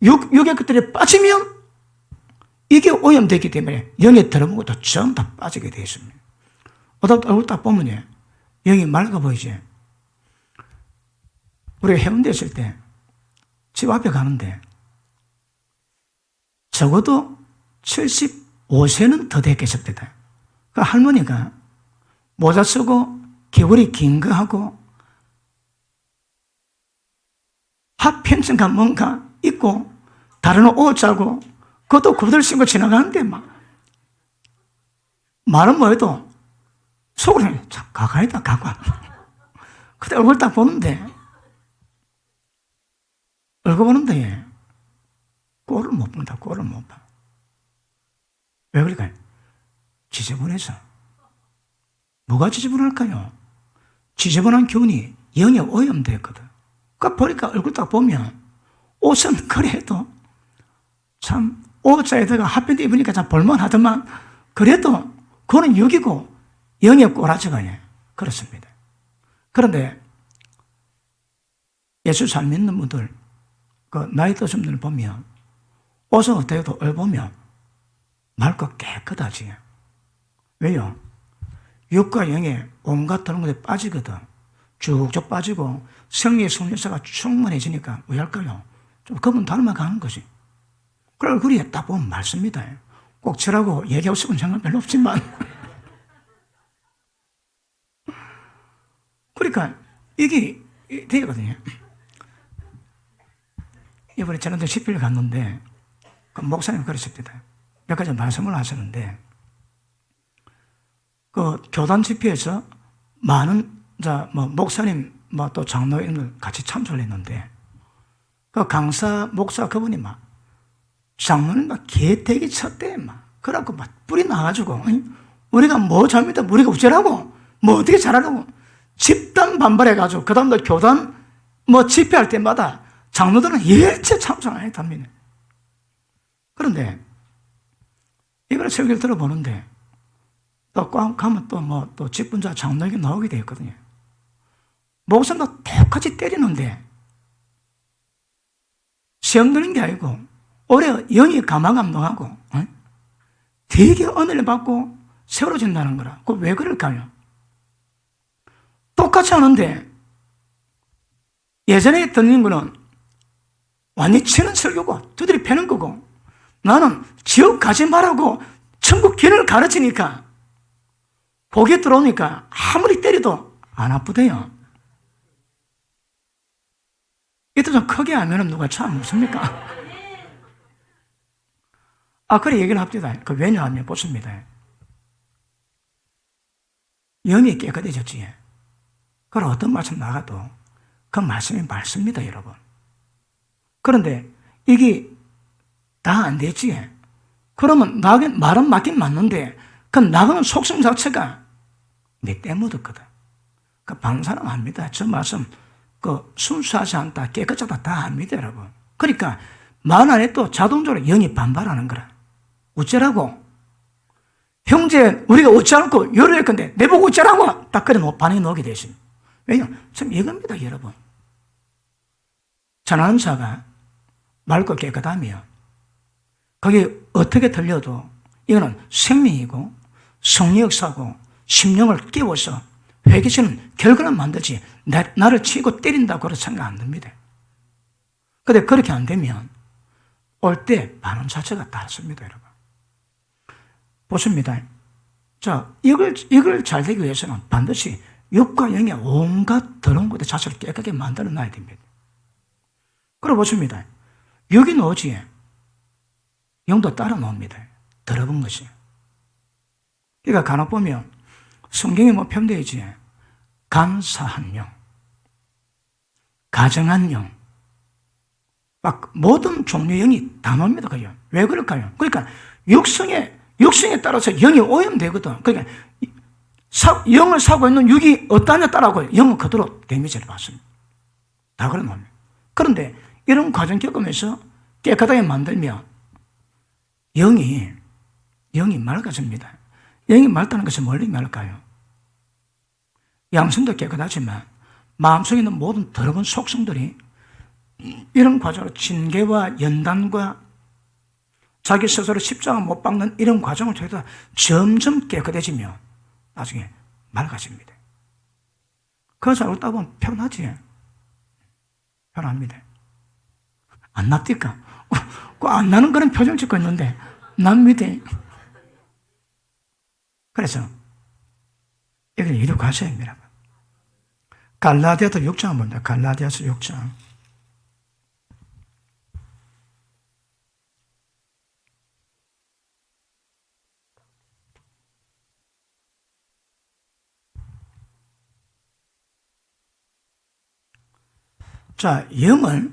육의 것들이 빠지면 이게 오염되기 때문에 영의 더러운 것도 전부 다 빠지게 되어 있습니다. 얼굴 딱 보면 영이 맑아 보이지. 우리가 해운대에 있을 때 집 앞에 가는데 적어도 75세는 더 됐겠습니다. 그 할머니가 모자 쓰고 귀걸이 긴 거 하고 핫팬츠가 뭔가 입고 다른 옷 자고 그것도 구두를 신고 지나가는데 막 말은 뭐해도 속으로는 참 가까이다 가까. 그때 얼굴 딱 보는데 꼴을 못 본다. 꼴을 못 봐. 왜 그럴까요? 지저분해서. 뭐가 지저분할까요? 지저분한 기운이 영에 오염되었거든. 그러니까 보니까 얼굴 딱 보면 옷은 그래도 참 옷자에다가 핫팬츠 입으니까 참 볼만하더만 그래도 그거는 육이고 영의 꼬라지가 그렇습니다. 그런데 예수 잘 믿는 분들 그 나이 드신 분들 보면 옷은 어때도 보면 맑고 깨끗하지. 왜요? 육과 영에 온갖 다른 것에 빠지거든. 쭉쭉 빠지고 성리의 성료사가 충만해지니까 왜 할까요? 좀 그분 닮아가는 거지. 그 얼굴이 딱 보면 맑습니다. 꼭 저라고 얘기하고 싶은 생각 별로 없지만 그러니까 이게 되거든요. 이번에 저는 10일 갔는데 그 목사님 그러십니다. 몇 가지 말씀을 하셨는데 그 교단 집회에서 많은 목사님 또 장로님들 같이 참석을 했는데 그 강사 목사 그분이 막 장로님 막 개태기 쳤대 막 그래갖고 막 뿔이 나가지고 우리가 뭐 잘못했다 우리가 어쩌라고 뭐 어떻게 잘하라고 집단 반발해가지고 그 다음날 교단 집회할 때마다 장로들은 일체 참석 안 했답니다. 그런데 이번에 설교를 들어보는데 또 꽉 가면 또 직분자 장로에게 나오게 되어 있거든요. 목사님도 똑같이 때리는데 시험 드는 게 아니고 오히려 영이 감화감동하고 되게 은혜를 받고 세워진다는 거라. 그거 왜 그럴까요? 똑같이 하는데 예전에 듣는 거는 완전히 치는 설교고 두드리 패는 거고 나는 지옥 가지 말라고 천국 길을 가르치니까 복이 들어오니까 아무리 때려도 안 아프대요. 이때 좀 크게 하면 누가 참 무섭니까? 그래 얘기를 합니다. 그 왜냐하면 보십니다. 영이 깨끗해졌지. 그럼 어떤 말씀 나가도 그 말씀이 맞습니다, 여러분. 그런데 이게 다 안 되지. 그러면 말은 맞긴 맞는데 그 나가는 속성 자체가 내 때 묻었거든. 그 방사능 합니다. 저 말씀 그 순수하지 않다, 깨끗하다 다 합니다, 여러분. 그러니까 말 안 해도 자동적으로 영이 반발하는 거라. 어쩌라고? 형제, 우리가 어쩌라고 요리할 건데 내보고 어쩌라고? 딱 그래 반응이 나오게 되십니다. 왜냐하면 참 이겁니다, 여러분. 전하는 자가 맑고 깨끗하며 거기에 어떻게 들려도 이거는 생명이고 성리 역사고 심령을 깨워서 회개시는 결과를 만들지 나를 치고 때린다고 그렇게 생각 안 듭니다. 그런데 그렇게 안 되면 올 때 반응 자체가 다릅니다, 여러분. 보십니다. 자, 이걸 잘 되기 위해서는 반드시 육과 영의 온갖 더러운 것들 자체를 깨끗하게 만들어 놔야 됩니다. 그리고 보십니다. 육이 나오지 영도 따라 나옵니다. 더러운 것이. 그러니까 간혹 보면 성경에 표현되어 있지. 감사한 영, 가정한 영, 막 모든 종류의 영이 다 나옵니다. 그요. 왜 그럴까요? 그러니까 육성에 따라서 영이 오염되거든. 그러니까 영을 사고 있는 육이 어떠하냐에 따라서 영은 그대로 데미지를 받습니다. 다 그런 겁니다. 그런데 이런 과정 겪으면서 깨끗하게 만들면 영이 맑아집니다. 영이 맑다는 것은 멀리 맑아요. 양심도 깨끗하지만 마음속에 있는 모든 더러운 속성들이 이런 과정으로 징계와 연단과 자기 스스로 십자가 못 박는 이런 과정을 통해서 점점 깨끗해지며 나중에 맑아집니다. 그래서 알고 보면 편하지. 편합니다. 안 납니까? 안 나는 그런 표정 짓고 있는데 납니다. 그래서 이걸 이루고 가셔야 됩니다. 갈라디아서 6장 봅니다. 갈라디아서 6장. 자, 영을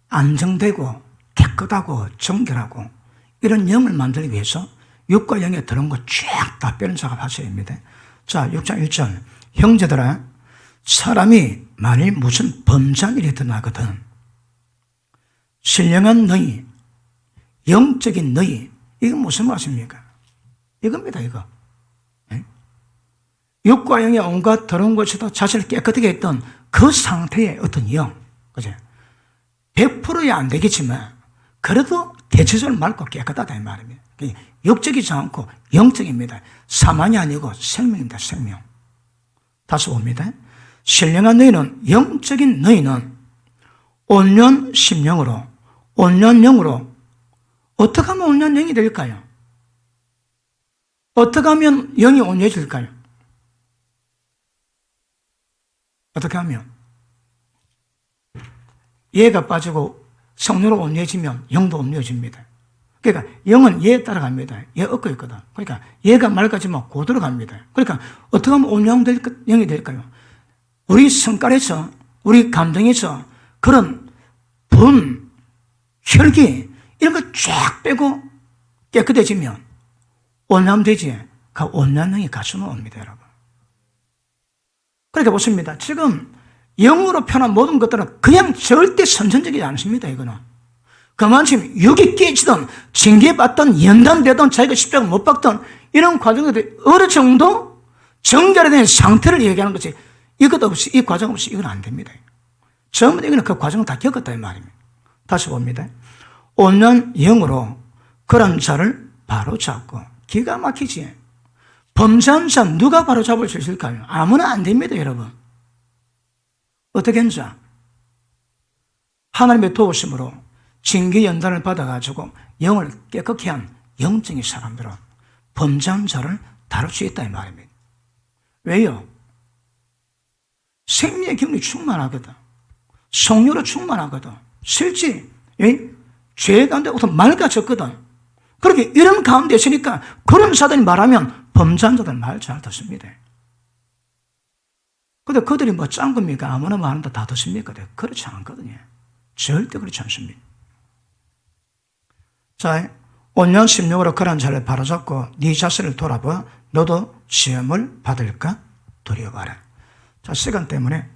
안정되고 깨끗하고 정결하고 이런 영을 만들기 위해서 육과 영에 들어온 거 쫙 다 빼는 작업하셔야 됩니다. 자, 6장 1절. 형제들아, 사람이 만일 무슨 범죄한 일이 드러나거든 신령한 너희, 영적인 너희, 이건 무슨 말씀입니까? 이겁니다, 이거. 육과 영의 온갖 더러운 것에도 자신을 깨끗하게 했던 그 상태의 어떤 영, 그죠? 100%야 안 되겠지만, 그래도 대체적으로 맑고 깨끗하다, 이 말입니다. 육적이지 않고 영적입니다. 사망이 아니고 생명입니다, 생명. 다시 봅니다. 신령한 너희는, 영적인 너희는 온전 심령으로, 온전 영으로, 어떻게 하면 온전 영이 될까요? 어떻게 하면 영이 온전해질까요? 어떻게 하면? 예가 빠지고 성령으로 온전해지면 영도 온전해집니다. 그러니까 영은 예에 따라갑니다. 예 얻고 있거든. 그러니까 예가 맑아지면 고도로 갑니다. 그러니까 어떻게 하면 온전한 영이 될까요? 우리 성깔에서, 우리 감정에서 그런 분, 혈기 이런 거 쫙 빼고 깨끗해지면 온전되지. 그 온전한 영이 가수는 옵니다, 여러분. 그러니까 보십니다. 지금 영으로 표현한 모든 것들은 그냥 절대 선천적이지 않습니다, 이거는. 그만큼 육이 깨지든 징계받든 연단되든 자기가 십자가 못 박든 이런 과정들이 어느 정도 정결된 상태를 얘기하는 것이 이것 없이, 이 과정 없이 이건 안 됩니다. 전부 다 이거는 그 과정을 다 겪었다 이 말입니다. 다시 봅니다. 온전 영으로 그런 자를 바로잡고 기가 막히지. 범죄한 자 누가 바로잡을 수 있을까요? 아무나 안 됩니다, 여러분. 어떻게 한자? 하나님의 도우심으로 징계 연단을 받아가지고 영을 깨끗게 한 영적인 사람들은 범죄한 자를 다룰 수 있다 이 말입니다. 왜요? 생명의 기운이 충만하거든. 성령으로 충만하거든. 실제 죄 가운데부터 맑아졌거든. 그렇게 이런 가운데 있으니까 그런 사람이 말하면 범죄한 자들 말 잘 듣습니다. 근데 그들이 뭐 짠 겁니까? 아무나 말하는데 다 듣습니까? 그렇지 않거든요. 절대 그렇지 않습니다. 자, 온전 심령으로 그런 자를 바로잡고 네 자신을 돌아봐 너도 시험을 받을까 두려워하라. 자, 시간 때문에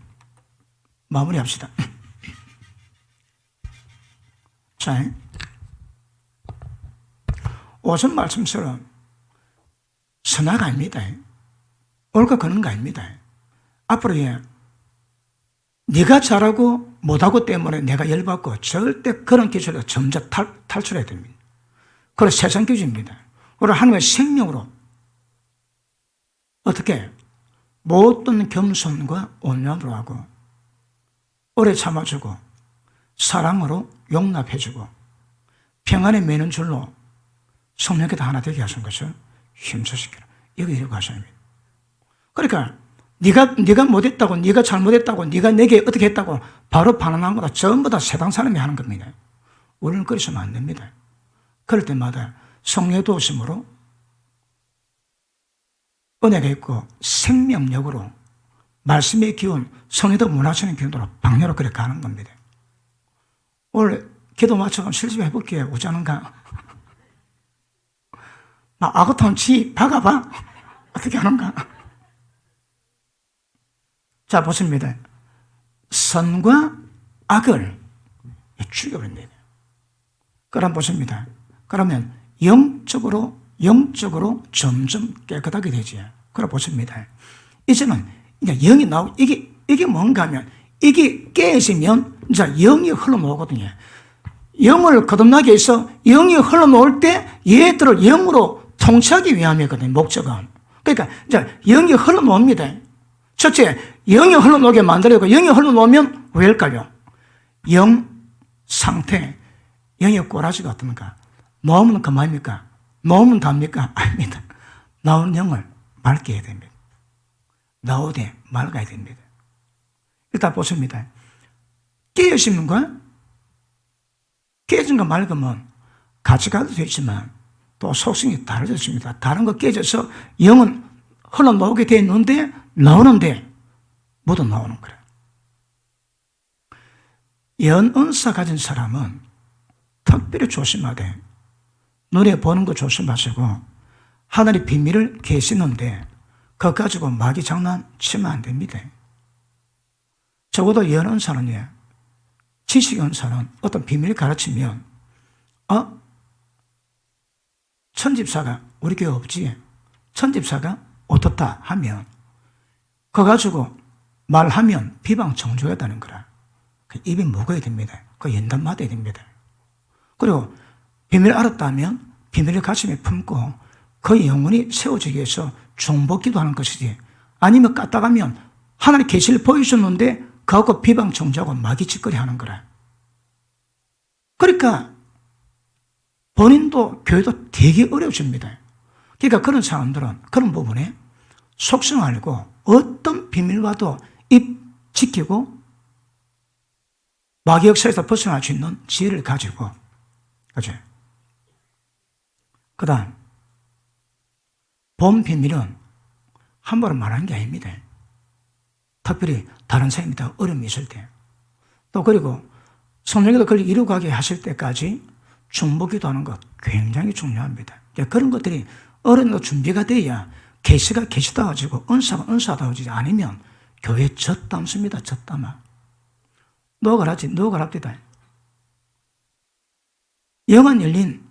마무리합시다. 자, 오전 말씀처럼 선악 아닙니다. 옳고 그런 거 아닙니다. 앞으로 네가 잘하고 못하고 때문에 내가 열받고 절대 그런 기준에서 점점 탈출해야 됩니다. 그건 세상 기준입니다. 우리 하나님의 생명으로 어떻게 모든 겸손과 온유함으로 하고 오래 참아주고 사랑으로 용납해주고 평안에 매는 줄로 성령께도 하나 되게 하신 것을 힘쓰시기를 이거 이러고 하셔야 합니다. 그러니까 네가 못했다고, 네가 잘못했다고, 네가 내게 어떻게 했다고 바로 반응한 거다 전부 다 세상 사람이 하는 겁니다. 우리는 그러시면 안 됩니다. 그럴 때마다 성령의 도우심으로 은혜가 있고 생명력으로 말씀의 기운, 성령도 문화적인 기운으로 방향으로 그렇게 가는 겁니다. 오늘 기도 마쳐가면 실습 해볼게요. 오지 않은가? 나 아구탕 지 박아봐. 어떻게 하는가? 자, 보십니다. 선과 악을 죽여버린다. 그럼 보십니다. 그러면 영적으로 점점 깨끗하게 되지. 그럼 보십니다. 이제는 이제 영이 나오고 이게 뭔가 하면 이게 깨지면 이제 영이 흘러나오거든요. 영을 거듭나게 해서 영이 흘러나올 때 얘들을 영으로 통치하기 위함이거든요. 목적은. 그러니까 이제 영이 흘러나옵니다. 첫째, 영이 흘러나오게 만들려고 영이 흘러나오면 왜일까요? 영 상태, 영의 꼬라지가 어떻습니까? 나오면 그만입니까? 나오면 답니까? 아닙니다. 나온 영을 맑게 해야 됩니다. 나오되 맑아야 됩니다. 일단 보십니다. 깨어지는 거, 깨진 거 맑으면 같이 가도 되지만 또 속성이 다르졌습니다. 다른 거 깨져서 영은 흘러나오게 돼 있는데 나오는데 묻어 나오는 거예요. 예언은사 가진 사람은 특별히 조심하되 눈에 보는 거 조심하시고 하늘의 비밀을 계시는데 그거 가지고 마귀 장난치면 안 됩니다. 적어도 예언은사는 지식은사는 어떤 비밀을 가르치면 천집사가 우리 교회 없지? 천집사가 어떻다 하면 그거 가지고 말하면 비방 정조했다는 거라. 입이 먹어야 됩니다. 그 연단 맞아야 됩니다. 그리고 비밀을 알았다면 비밀을 가슴에 품고 그 영혼이 세워지기 위해서 중보기도 하는 것이지, 아니면 까딱하면 하나님 계시를 보여주셨는데 그하고 비방 정조하고 마귀 짓거리 하는 거라. 그러니까 본인도 교회도 되게 어려워집니다. 그러니까 그런 사람들은 그런 부분에 속성 알고 어떤 비밀과도 입 지키고 마귀 역사에서 벗어날 수 있는 지혜를 가지고, 그죠? 그 다음, 본 비밀은 함부로 말하는 게 아닙니다. 특별히 다른 사람이 더 어려움이 있을 때. 또 그리고 성령께서 그걸 이루가게 하실 때까지 중보기도 하는 것 굉장히 중요합니다. 그런 것들이 어른도 준비가 돼야 계시가 계시다워지고 은사가 은사다워지지 않으면 교회 젖담습니다. 젖담아. 노가라지, 노가랍디다. 영안 열린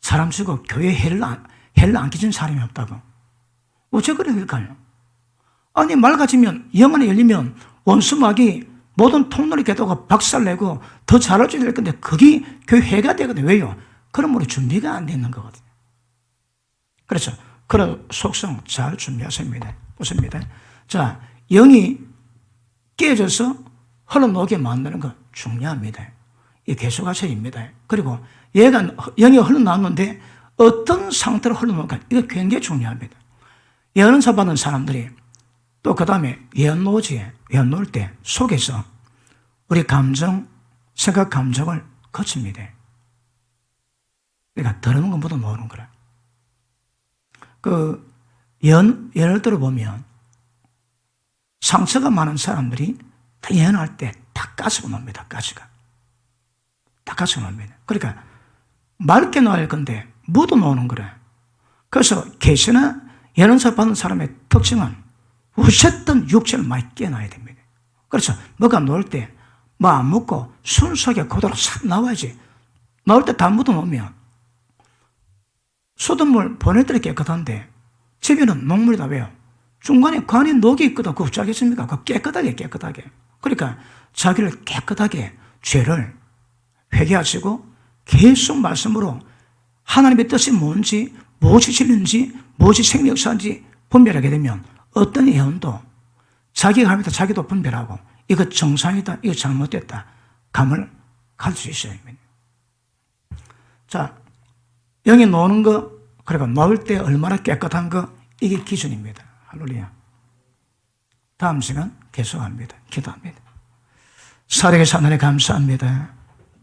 사람 쓰고 교회에 해를 안 끼친 사람이 없다고. 어째 그래 될까요? 아니, 맑아지면, 영안이 열리면 원수막이 모든 통로를 개도가 박살내고 더 잘해줘야 될 건데 그게 교회 해가 되거든요. 왜요? 그러므로 준비가 안 되는 거거든요. 그래서 그런 속성 잘 준비하십니다. 보십니다. 자, 영이 깨져서 흘러나오게 만드는 거 중요합니다. 이 개수가설입니다. 그리고 얘가 영이 흘러나왔는데 어떤 상태로 흘러나올까? 이거 굉장히 중요합니다. 예언서 받는 사람들이 또 그 다음에 예언 놓을 때 속에서 우리 감정, 생각, 감정을 거칩니다. 그러니까 들어오는 건 모두 모르는 거라. 예언을 들어보면 상처가 많은 사람들이 예언할 때 다 가시고 놉니다. 가시가. 다 가시고 놉니다. 그러니까 맑게 나올 건데 묻어 놓는 거래. 그래서 계시나 예언서 받는 사람의 특징은 우셨던 육체를 많이 깨놔야 됩니다. 그래서 뭐가 나올 때 뭐 안 묻고 순수하게 그대로 싹 나와야지. 나올 때 다 묻어 놓으면 수돗물 보낼 때는 깨끗한데 집에는 녹물이다. 왜요? 중간에 관에 녹이 있거든. 그거 어쩌겠습니까? 그거 깨끗하게. 그러니까 자기를 깨끗하게 죄를 회개하시고 계속 말씀으로 하나님의 뜻이 뭔지, 무엇이 진리인지, 무엇이 생명 역사인지 분별하게 되면 어떤 예언도 자기가 합니다. 자기도 분별하고 이거 정상이다, 이거 잘못됐다 감을 가질 수 있어야 됩니다. 자, 영이 노는 거, 그리고 나올 때 얼마나 깨끗한 거, 이게 기준입니다. 할렐루야. 다음 시간 계속합니다. 기도합니다. 살아계신 하나님 감사합니다.